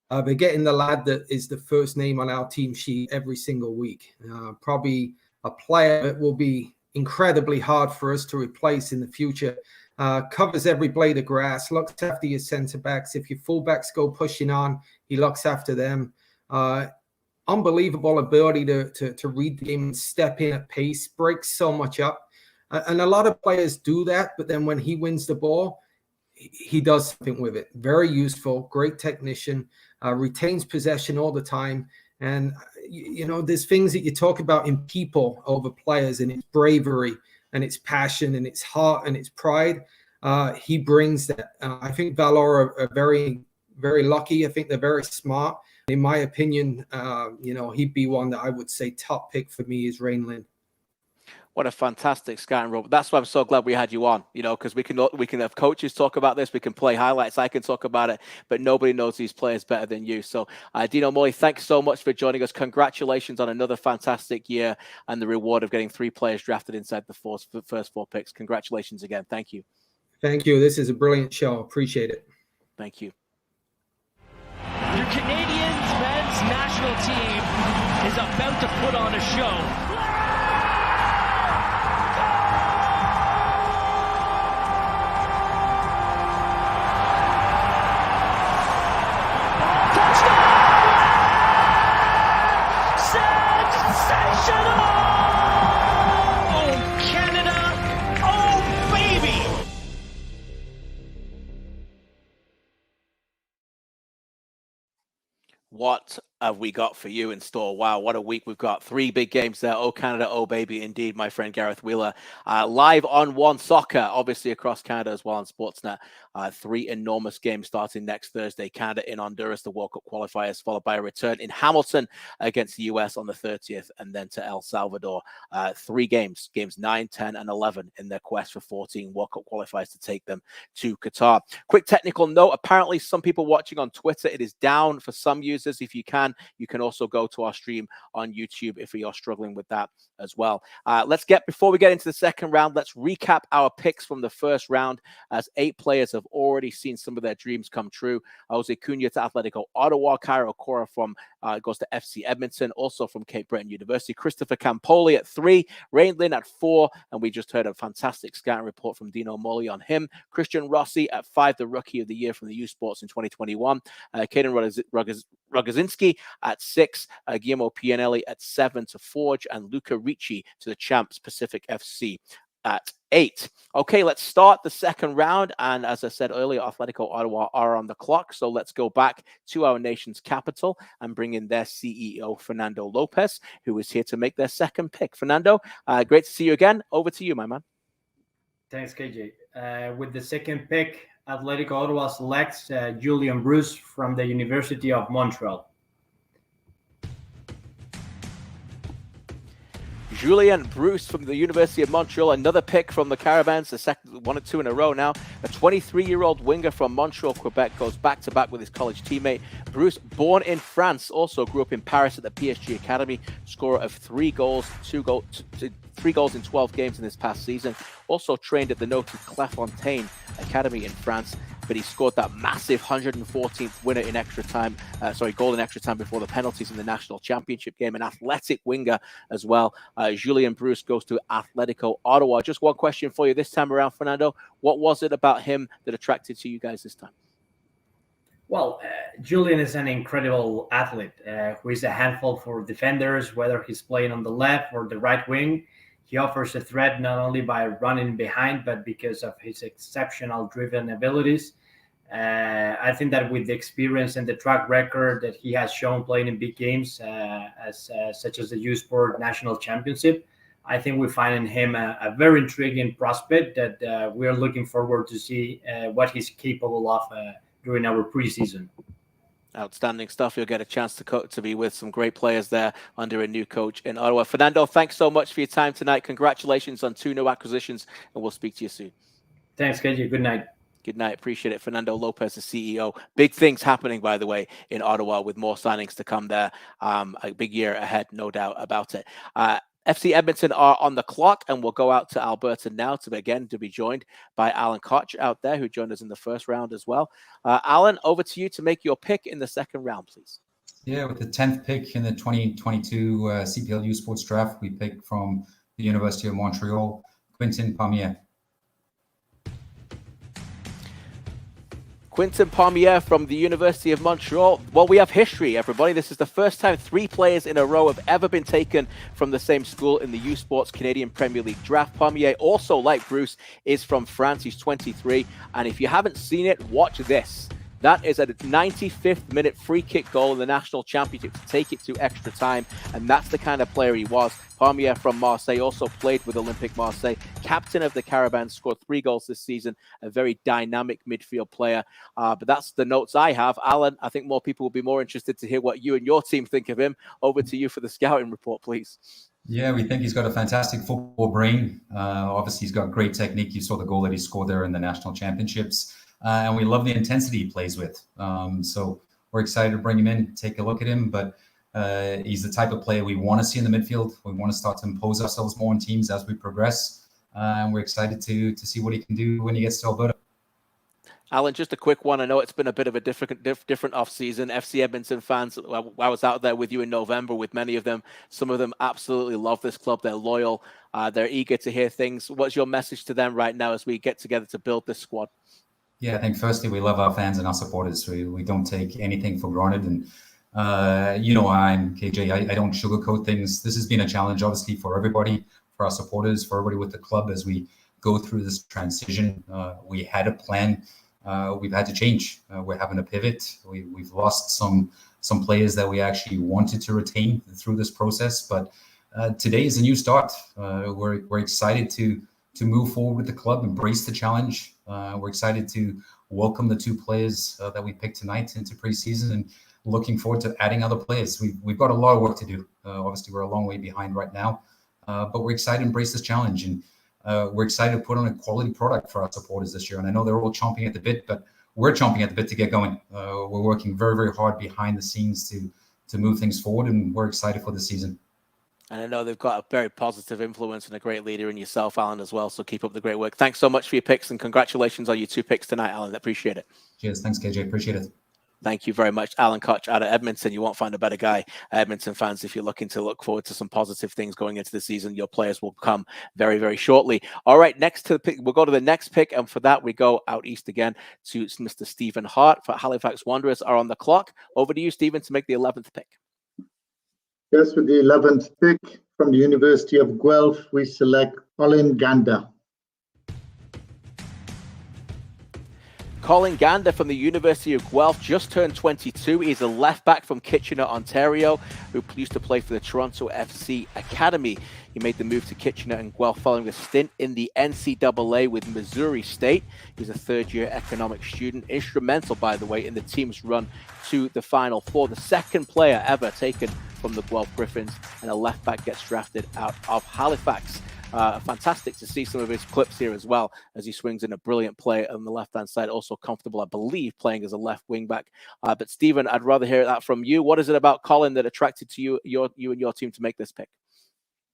They're getting the lad that is the first name on our team sheet every single week. Probably a player that will be incredibly hard for us to replace in the future. Covers every blade of grass, looks after your centre backs. If your fullbacks go pushing on, he looks after them. Unbelievable ability to read the game and step in at pace, breaks so much up. And a lot of players do that, but then when he wins the ball, he does something with it. Very useful, great technician, retains possession all the time. And, you know, there's things that you talk about in people over players, and it's bravery and its passion and its heart and its pride. He brings that. I think Valor are very, very lucky. I think they're very smart. In my opinion, you know, he'd be one that I would say top pick for me is Rain Lynn. What a fantastic scouting role. That's why I'm so glad we had you on, you know, because we can have coaches talk about this. We can play highlights. I can talk about it, but nobody knows these players better than you. So, Dino Molly, thanks so much for joining us. Congratulations on another fantastic year and the reward of getting 3 players drafted inside the first 4 picks. Congratulations again. Thank you. Thank you. This is a brilliant show. Appreciate it. Thank you. Your Canadian men's national team is about to put on a show. Sensational! Oh, Canada! Oh, baby! What have we got for you in store? Wow, what a week we've got. 3 big games there. Oh, Canada, oh, baby, indeed, my friend Gareth Wheeler. Live on One Soccer, obviously across Canada as well on Sportsnet. 3 enormous games starting next Thursday. Canada in Honduras, the World Cup qualifiers, followed by a return in Hamilton against the US on the 30th, and then to El Salvador. 3 games 9, 10, and 11 in their quest for 14 World Cup qualifiers to take them to Qatar. Quick technical note, apparently some people watching on Twitter, it is down for some users. If you can also go to our stream on YouTube if you're struggling with that as well. Before we get into the second round, let's recap our picks from the first round, as 8 players have already seen some of their dreams come true. Jose Cunha to Atletico Ottawa, Cairo Cora goes to FC Edmonton, also from Cape Breton University, Christopher Campoli at 3, Rain Lynn at 4, and we just heard a fantastic scouting report from Dino Molly on him. Christian Rossi at 5, the Rookie of the Year from the U Sports in 2021. Caden Rogozinski at 6, Guillermo Pianelli at 7 to Forge, and Luca Ricci to the Champs Pacific FC at 8. Okay, let's start the second round. And as I said earlier, Atletico Ottawa are on the clock. So let's go back to our nation's capital and bring in their CEO, Fernando Lopez, who is here to make their second pick. Fernando, great to see you again. Over to you, my man. Thanks, KJ. With the second pick, Atletico Ottawa selects Julian Bruce from the University of Montreal. Julien Bruce from the University of Montreal, another pick from the Caravans, the second 1 or 2 in a row now. A 23-year-old winger from Montreal, Quebec, goes back-to-back with his college teammate. Bruce, born in France, also grew up in Paris at the PSG Academy, scorer of 3 goals, 3 goals in 12 games in this past season. Also trained at the noted Clairefontaine Academy in France, but he scored that massive 114th winner in extra time, goal in extra time before the penalties in the national championship game. An athletic winger as well. Julien Bruce goes to Atletico Ottawa. Just one question for you this time around, Fernando. What was it about him that attracted to you guys this time? Well, Julian is an incredible athlete who is a handful for defenders, whether he's playing on the left or the right wing. He offers a threat not only by running behind, but because of his exceptional driven abilities. I think that with the experience and the track record that he has shown playing in big games, such as the U Sport National Championship, I think we find in him a very intriguing prospect that we are looking forward to see what he's capable of during our preseason. Outstanding stuff. You'll get a chance to be with some great players there under a new coach in Ottawa. Fernando, thanks so much for your time tonight. Congratulations on 2 new acquisitions, and we'll speak to you soon. Thanks, KJ. Good night. Good night. Appreciate it. Fernando Lopez, the CEO. Big things happening, by the way, in Ottawa with more signings to come there. A big year ahead, no doubt about it. FC Edmonton are on the clock, and we'll go out to Alberta now to be joined by Alan Koch out there, who joined us in the first round as well. Alan, over to you to make your pick in the second round, please. Yeah, with the 10th pick in the 2022 CPL U Sports Draft, we picked from the University of Montreal, Quentin Palmier. Quentin Palmier from the University of Montreal. Well, we have history, everybody. This is the first time 3 players in a row have ever been taken from the same school in the U Sports Canadian Premier League draft. Palmier, also like Bruce, is from France. He's 23. And if you haven't seen it, watch this. That is a 95th minute free kick goal in the national championship to take it to extra time. And that's the kind of player he was. Palmier from Marseille also played with Olympique Marseille, captain of the Carabins, scored 3 goals this season, a very dynamic midfield player. But that's the notes I have. Alan, I think more people will be more interested to hear what you and your team think of him. Over to you for the scouting report, please. Yeah, we think he's got a fantastic football brain. Obviously, he's got great technique. You saw the goal that he scored there in the national championships. And we love the intensity he plays with. So we're excited to bring him in, take a look at him. But he's the type of player we want to see in the midfield. We want to start to impose ourselves more on teams as we progress. And we're excited to see what he can do when he gets to Alberta. Alan, just a quick one. I know it's been a bit of a different off-season. FC Edmonton fans, I was out there with you in November with many of them. Some of them absolutely love this club. They're loyal. They're eager to hear things. What's your message to them right now as we get together to build this squad? Yeah, I think firstly, we love our fans and our supporters. We don't take anything for granted. And, I'm KJ. I don't sugarcoat things. This has been a challenge, obviously, for everybody, for our supporters, for everybody with the club as we go through this transition. We had a plan. We've had to change. We're having to pivot. We've lost some players that we actually wanted to retain through this process. But today is a new start. We're excited to move forward with the club, embrace the challenge. We're excited to welcome the 2 players that we picked tonight into preseason, and looking forward to adding other players. We've got a lot of work to do. Obviously, we're a long way behind right now, but we're excited to embrace this challenge, and we're excited to put on a quality product for our supporters this year. And I know they're all chomping at the bit, but we're chomping at the bit to get going. We're working very, very hard behind the scenes to move things forward, and we're excited for the season. And I know they've got a very positive influence and a great leader in yourself, Alan, as well. So keep up the great work. Thanks so much for your picks, and congratulations on your 2 picks tonight, Alan. I appreciate it. Cheers. Thanks, KJ. Appreciate it. Thank you very much. Alan Koch out of Edmonton. You won't find a better guy. Edmonton fans, if you're looking to look forward to some positive things going into the season, your players will come very, very shortly. All right, next to the pick, we'll go to the next pick. And for that, we go out east again to Mr. Stephen Hart for Halifax Wanderers are on the clock. Over to you, Stephen, to make the 11th pick. Yes, with the 11th pick from the University of Guelph, we select Colin Gander. Colin Gander from the University of Guelph just turned 22. He's a left back from Kitchener, Ontario, who used to play for the Toronto FC Academy. He made the move to Kitchener and Guelph following a stint in the NCAA with Missouri State. He's a third-year economics student, instrumental, by the way, in the team's run to the Final Four. The second player ever taken from the Guelph Griffins, and a left back gets drafted out of Halifax. Fantastic to see some of his clips here as well, as he swings in a brilliant play on the left-hand side. Also comfortable, I believe, playing as a left wing back. But Stephen, I'd rather hear that from you. What is it about Colin that attracted to you and your team to make this pick?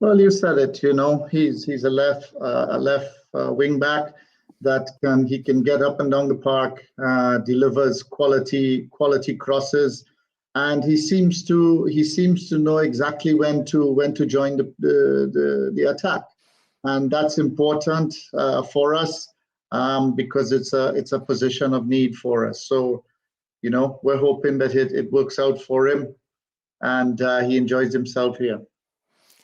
Well, you said it. He's a left wing back that he can get up and down the park, delivers quality crosses, and he seems to know exactly when to join the attack. And that's important for us because it's a position of need for us. So we're hoping that it works out for him and he enjoys himself here.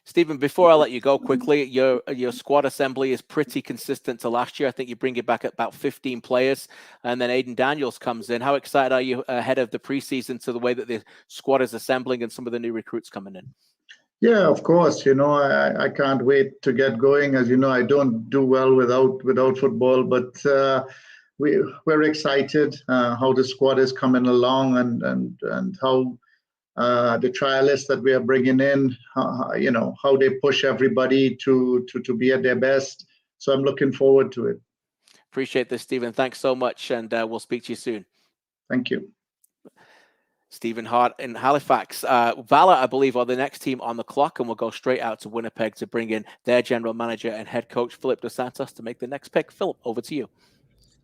Stephen, before I let you go quickly, your squad assembly is pretty consistent to last year. I think you bring it back at about 15 players, and then Aiden Daniels comes in. How excited are you ahead of the preseason to the way that the squad is assembling and some of the new recruits coming in? Yeah, of course. I can't wait to get going. As you know, I don't do well without football, but we're excited how the squad is coming along and how the trialists that we are bringing in, how they push everybody to be at their best. So I'm looking forward to it. Appreciate this, Stephen. Thanks so much, and we'll speak to you soon. Thank you. Stephen Hart in Halifax. Valor, I believe, are the next team on the clock, and we'll go straight out to Winnipeg to bring in their general manager and head coach, Philip Dos Santos, to make the next pick. Philip, over to you.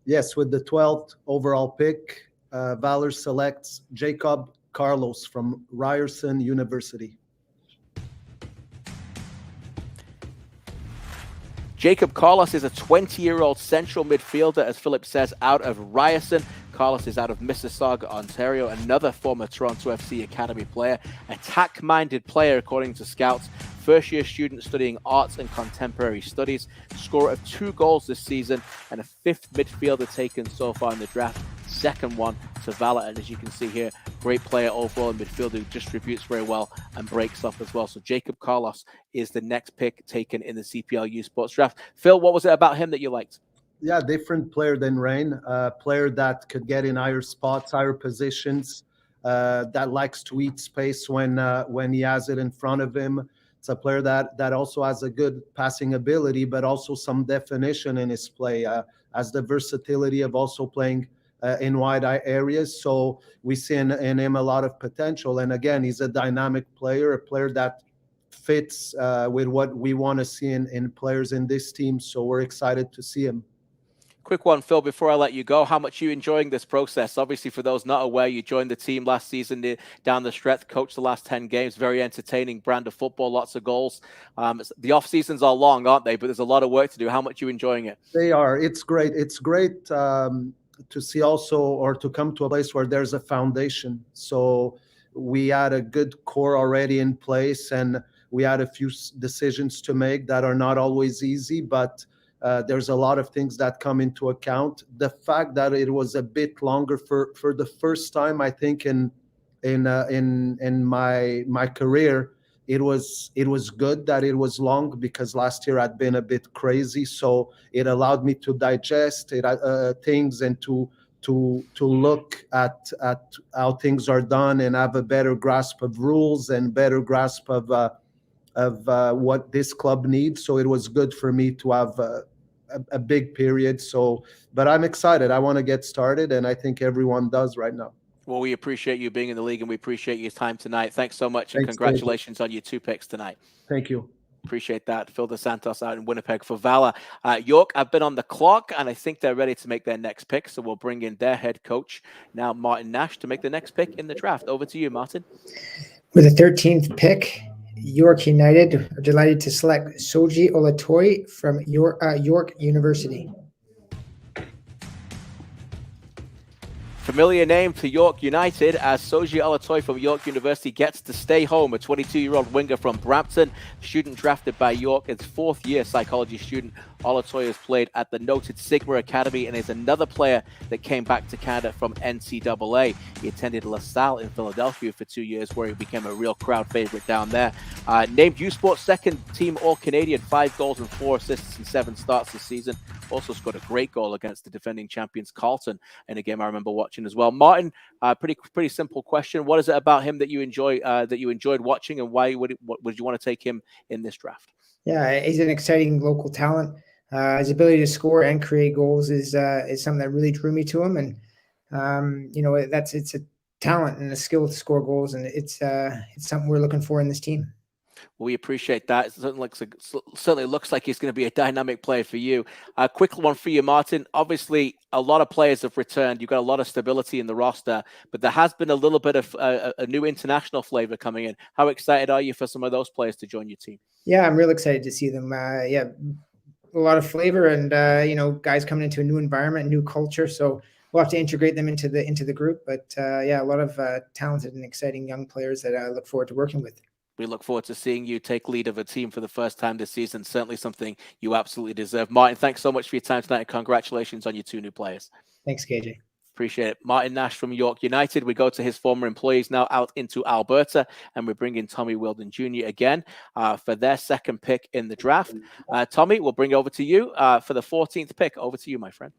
Yes, with the 12th overall pick, Valor selects Jacob Carlos from Ryerson University. Jacob Carlos is a 20-year-old central midfielder, as Philip says, out of Ryerson. Carlos is out of Mississauga, Ontario, another former Toronto FC Academy player, attack-minded player according to scouts, first-year student studying arts and contemporary studies, scorer of 2 goals this season, and a 5th midfielder taken so far in the draft, second one to Valor. And as you can see here, great player overall in midfield who distributes very well and breaks up as well. So Jacob Carlos is the next pick taken in the CPL U Sports Draft. Phil, what was it about him that you liked? Yeah, different player than Rain, player that could get in higher spots, higher positions, that likes to eat space when he has it in front of him. It's a player that also has a good passing ability, but also some definition in his play, has the versatility of also playing in wide areas. So we see in him a lot of potential. And again, he's a dynamic player, a player that fits with what we want to see in players in this team. So we're excited to see him. Quick one, Phil, before I let you go. How much are you enjoying this process? Obviously, for those not aware, you joined the team last season down the stretch, coached the last 10 games. Very entertaining brand of football, lots of goals. The off seasons are long, aren't they? But there's a lot of work to do. How much are you enjoying it? They are. It's great. It's great to see also, or to come to a place where there's a foundation. So we had a good core already in place, and we had a few decisions to make that are not always easy, but there's a lot of things that come into account. The fact that it was a bit longer for the first time, I think in my career, it was good that it was long, because last year had been a bit crazy. So it allowed me to digest things and to look at how things are done and have a better grasp of rules and better grasp of what this club needs. So it was good for me to have a big period. But I'm excited. I want to get started, and I think everyone does right now. Well, we appreciate you being in the league, and we appreciate your time tonight. Thanks so much, and congratulations on your 2 picks tonight. Thank you. Appreciate that. Phil Dos Santos out in Winnipeg for Valor. York have been on the clock, and I think they're ready to make their next pick. So we'll bring in their head coach, now Martin Nash, to make the next pick in the draft. Over to you, Martin. With the 13th pick, York United are delighted to select Soji Olatoi from York University. Familiar name to York United, as Soji Olatoi from York University gets to stay home, a 22-year-old winger from Brampton, student drafted by York, his 4th-year psychology student. Olatoi has played at the noted Sigma Academy and is another player that came back to Canada from NCAA. He attended LaSalle in Philadelphia for 2 years, where he became a real crowd favorite down there. Named U Sports second-team All-Canadian, 5 goals and 4 assists in 7 starts this season. Also scored a great goal against the defending champions Carlton in a game I remember watching as well. Martin, pretty simple question. What is it about him that you enjoyed watching, and why would you want to take him in this draft? Yeah, he's an exciting local talent. His ability to score and create goals is something that really drew me to him, and it's a talent and a skill to score goals, and it's something we're looking for in this team. We appreciate that. It certainly looks like he's going to be a dynamic player for you. A quick one for you, Martin. Obviously, a lot of players have returned. You've got a lot of stability in the roster, but there has been a little bit of a new international flavor coming in. How excited are you for some of those players to join your team? Yeah, I'm real excited to see them. A lot of flavor and, guys coming into a new environment, new culture. So we'll have to integrate them into the group. But yeah, a lot of talented and exciting young players that I look forward to working with. We look forward to seeing you take lead of a team for the first time this season. Certainly something you absolutely deserve. Martin, thanks so much for your time tonight, and congratulations on your 2 new players. Thanks, KJ. Appreciate it. Martin Nash from York United. We go to his former employees now out into Alberta, and we bring in Tommy Wilden Jr. again for their second pick in the draft. Tommy, we'll bring it over to you for the 14th pick. Over to you, my friend.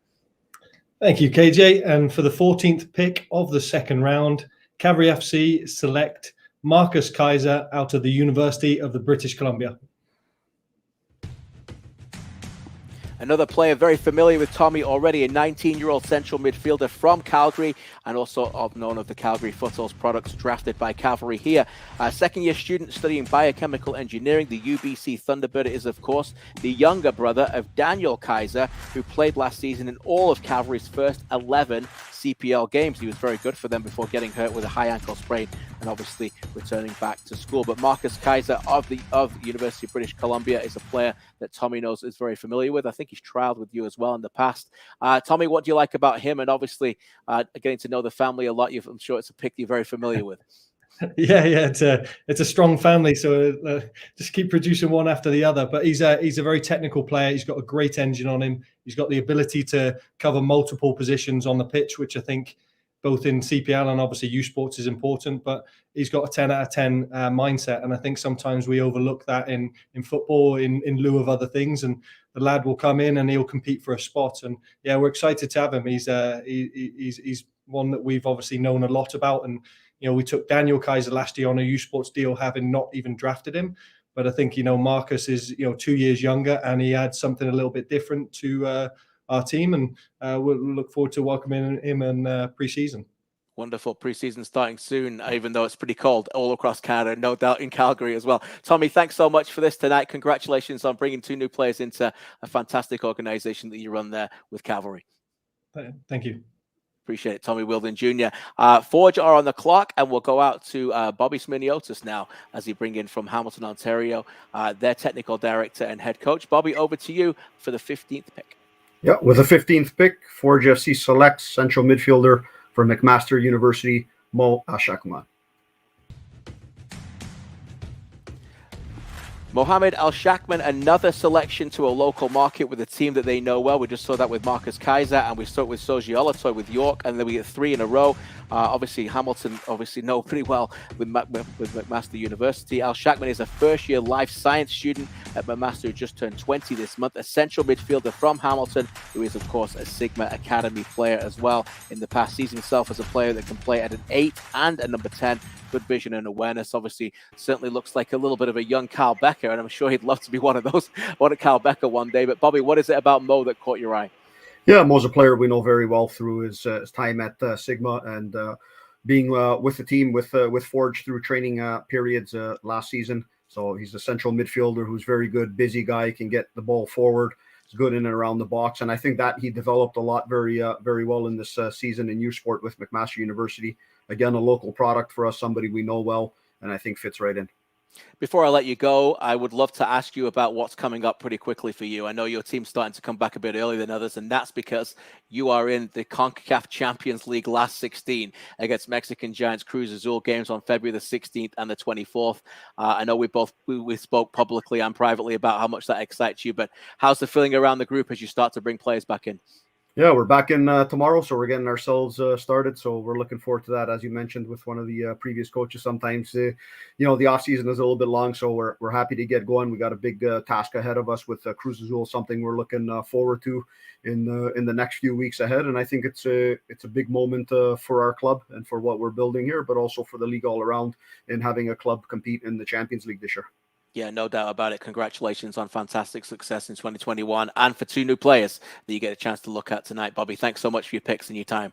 Thank you, KJ. And for the 14th pick of the second round, Cavalry FC select Marcus Kaiser out of the University of the British Columbia. Another player very familiar with Tommy already, a 19-year-old central midfielder from Calgary, and also known of the Calgary Foothills products, drafted by Cavalry here. A second-year student studying biochemical engineering. The UBC Thunderbird is, of course, the younger brother of Daniel Kaiser, who played last season in all of Cavalry's first 11 CPL games. He was very good for them before getting hurt with a high ankle sprain and obviously returning back to school. But Marcus Kaiser of the University of British Columbia is a player that Tommy knows is very familiar with. I think he's trialed with you as well in the past. Tommy, what do you like about him? And obviously getting to know the family a lot, I'm sure it's a pick you're very familiar with. Yeah, it's a strong family, so just keep producing one after the other. But he's a very technical player. He's got a great engine on him. He's got the ability to cover multiple positions on the pitch, which I think both in CPL and obviously U Sports is important. But he's got a 10 out of 10 mindset, and I think sometimes we overlook that in football in lieu of other things. And the lad will come in and he'll compete for a spot. And yeah, we're excited to have him. He's one that we've obviously known a lot about. And you know, we took Daniel Kaiser last year on a U Sports deal, having not even drafted him. But I think, you know, Marcus is, 2 years younger, and he adds something a little bit different to our team. And we'll look forward to welcoming him in pre-season. Wonderful. Pre-season starting soon, even though it's pretty cold all across Canada, no doubt in Calgary as well. Tommy, thanks so much for this tonight. Congratulations on bringing 2 new players into a fantastic organization that you run there with Cavalry. Thank you. Appreciate it, Tommy Wilden Jr. Forge are on the clock, and we'll go out to Bobby Sminiotis now as he bring in from Hamilton, Ontario, their technical director and head coach. Bobby, over to you for the 15th pick. Yeah, with the 15th pick, Forge FC selects central midfielder from McMaster University, Mo Ashakman. Mohamed Al-Shakman, another selection to a local market with a team that they know well. We just saw that with Marcus Kaiser, and we saw it with Soji Olatoy with York, and then we get 3 in a row. Obviously, Hamilton know pretty well with McMaster University. Al-Shakman is a first-year life science student at McMaster who just turned 20 this month. A central midfielder from Hamilton, who is, of course, a Sigma Academy player as well. In the past, sees himself as a player that can play at an 8 and a number 10. Good vision and awareness. Obviously, certainly looks like a little bit of a young Carl Becker, and I'm sure he'd love to be one of Carl Becker one day. But Bobby, what is it about Mo that caught your eye? Yeah, Mo's a player we know very well through his time at Sigma and being with the team with Forge through training periods last season. So he's a central midfielder who's very good, busy guy, can get the ball forward. He's good in and around the box, and I think that he developed a lot very well in this season in U Sport with McMaster University. Again, a local product for us, somebody we know well, and I think fits right in. Before I let you go, I would love to ask you about what's coming up pretty quickly for you. I know your team's starting to come back a bit earlier than others, and that's because you are in the CONCACAF Champions League last 16 against Mexican Giants Cruz Azul, games on February the 16th and the 24th. I know we spoke publicly and privately about how much that excites you, but how's the feeling around the group as you start to bring players back in? Yeah, we're back in tomorrow, so we're getting ourselves started. So we're looking forward to that. As you mentioned with one of the previous coaches, sometimes the off season is a little bit long, so we're happy to get going. We got a big task ahead of us with Cruz Azul, something we're looking forward to in the next few weeks ahead. And I think it's a big moment for our club and for what we're building here, but also for the league all around in having a club compete in the Champions League this year. Yeah, no doubt about it. Congratulations on fantastic success in 2021 and for 2 new players that you get a chance to look at tonight. Bobby, thanks so much for your picks and your time.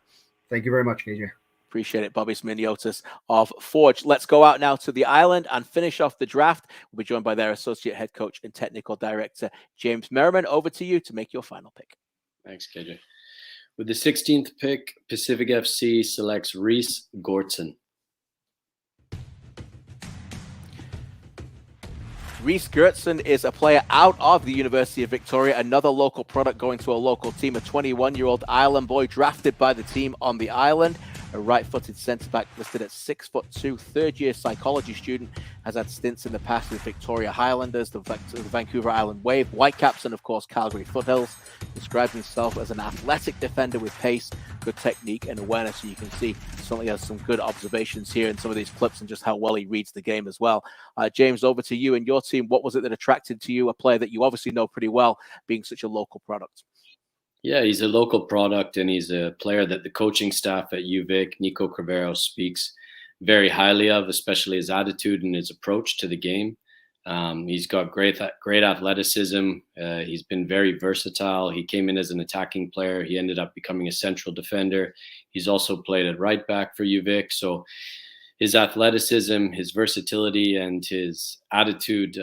Thank you very much, KJ. Appreciate it. Bobby Sminiotis of Forge. Let's go out now to the island and finish off the draft. We'll be joined by their associate head coach and technical director, James Merriman. Over to you to make your final pick. Thanks, KJ. With the 16th pick, Pacific FC selects Reese Gorton. Reece Gertson is a player out of the University of Victoria, another local product going to a local team, a 21-year-old Ireland boy drafted by the team on the island. A right-footed centre-back listed at 6'2", third-year psychology student, has had stints in the past with Victoria Highlanders, the Vancouver Island Wave, Whitecaps, and of course Calgary Foothills. Describes himself as an athletic defender with pace, good technique and awareness. So you can see certainly has some good observations here in some of these clips and just how well he reads the game as well. James, over to you and your team. What was it that attracted to you, a player that you obviously know pretty well, being such a local product? Yeah, he's a local product, and he's a player that the coaching staff at UVic, Nico Crivero, speaks very highly of, especially his attitude and his approach to the game. He's got great athleticism. He's been very versatile. He came in as an attacking player. He ended up becoming a central defender. He's also played at right back for UVic. So his athleticism, his versatility, and his attitude,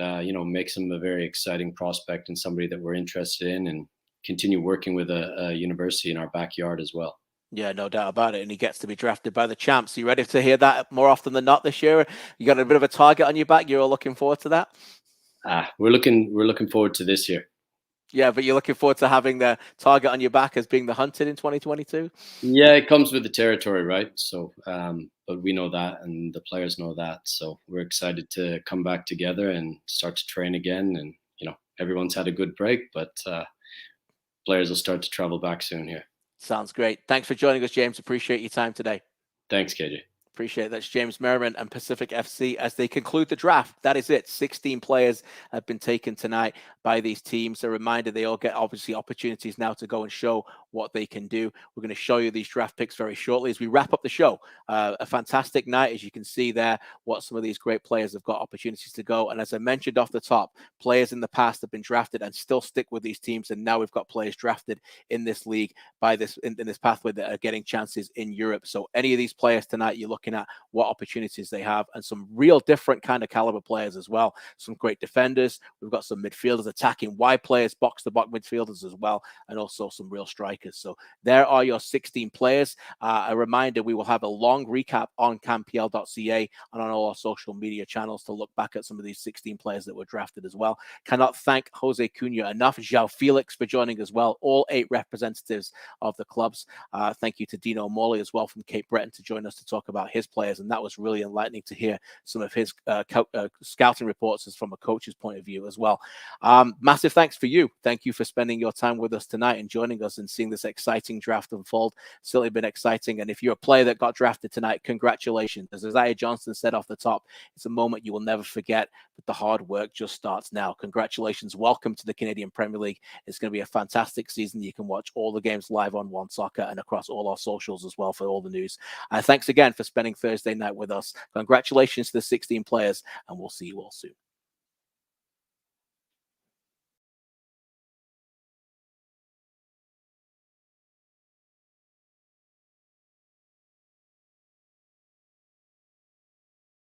makes him a very exciting prospect and somebody that we're interested in and continue working with a university in our backyard as well. Yeah, no doubt about it. And he gets to be drafted by the champs. Are you ready to hear that more often than not this year? You got a bit of a target on your back. You're all looking forward to that? We're looking forward to this year. Yeah, but you're looking forward to having the target on your back as being the hunted in 2022? Yeah, it comes with the territory, right? So, but we know that, and the players know that. So we're excited to come back together and start to train again. And, everyone's had a good break, but players will start to travel back soon here. Sounds great. Thanks for joining us, James. Appreciate your time today. Thanks, KJ. Appreciate it. That's James Merriman and Pacific FC as they conclude the draft. That is it. 16 players have been taken tonight by these teams. A reminder, they all get obviously opportunities now to go and show what they can do. We're going to show you these draft picks very shortly as we wrap up the show. A fantastic night, as you can see there, what some of these great players have got opportunities to go. And as I mentioned off the top, players in the past have been drafted and still stick with these teams. And now we've got players drafted in this league by this in this pathway that are getting chances in Europe. So any of these players tonight, you're looking at what opportunities they have, and some real different kind of caliber players as well. Some great defenders. We've got some midfielders, attacking wide players, box-to-box midfielders as well, and also some real strikers. So there are your 16 players. A reminder, we will have a long recap on campl.ca and on all our social media channels to look back at some of these 16 players that were drafted as well. Cannot thank Jose Cunha enough. João Felix for joining as well. All 8 representatives of the clubs. Thank you to Dino Morley as well from Cape Breton to join us to talk about his players. And that was really enlightening to hear some of his scouting reports from a coach's point of view as well. Massive thanks for you. Thank you for spending your time with us tonight and joining us and seeing this exciting draft unfold. Certainly been exciting. And if you're a player that got drafted tonight, congratulations. As Isaiah Johnston said off the top, it's a moment you will never forget, but the hard work just starts now. Congratulations. Welcome to the Canadian Premier League. It's going to be a fantastic season. You can watch all the games live on One Soccer and across all our socials as well for all the news. Thanks again for spending Thursday night with us. Congratulations to the 16 players, and we'll see you all soon.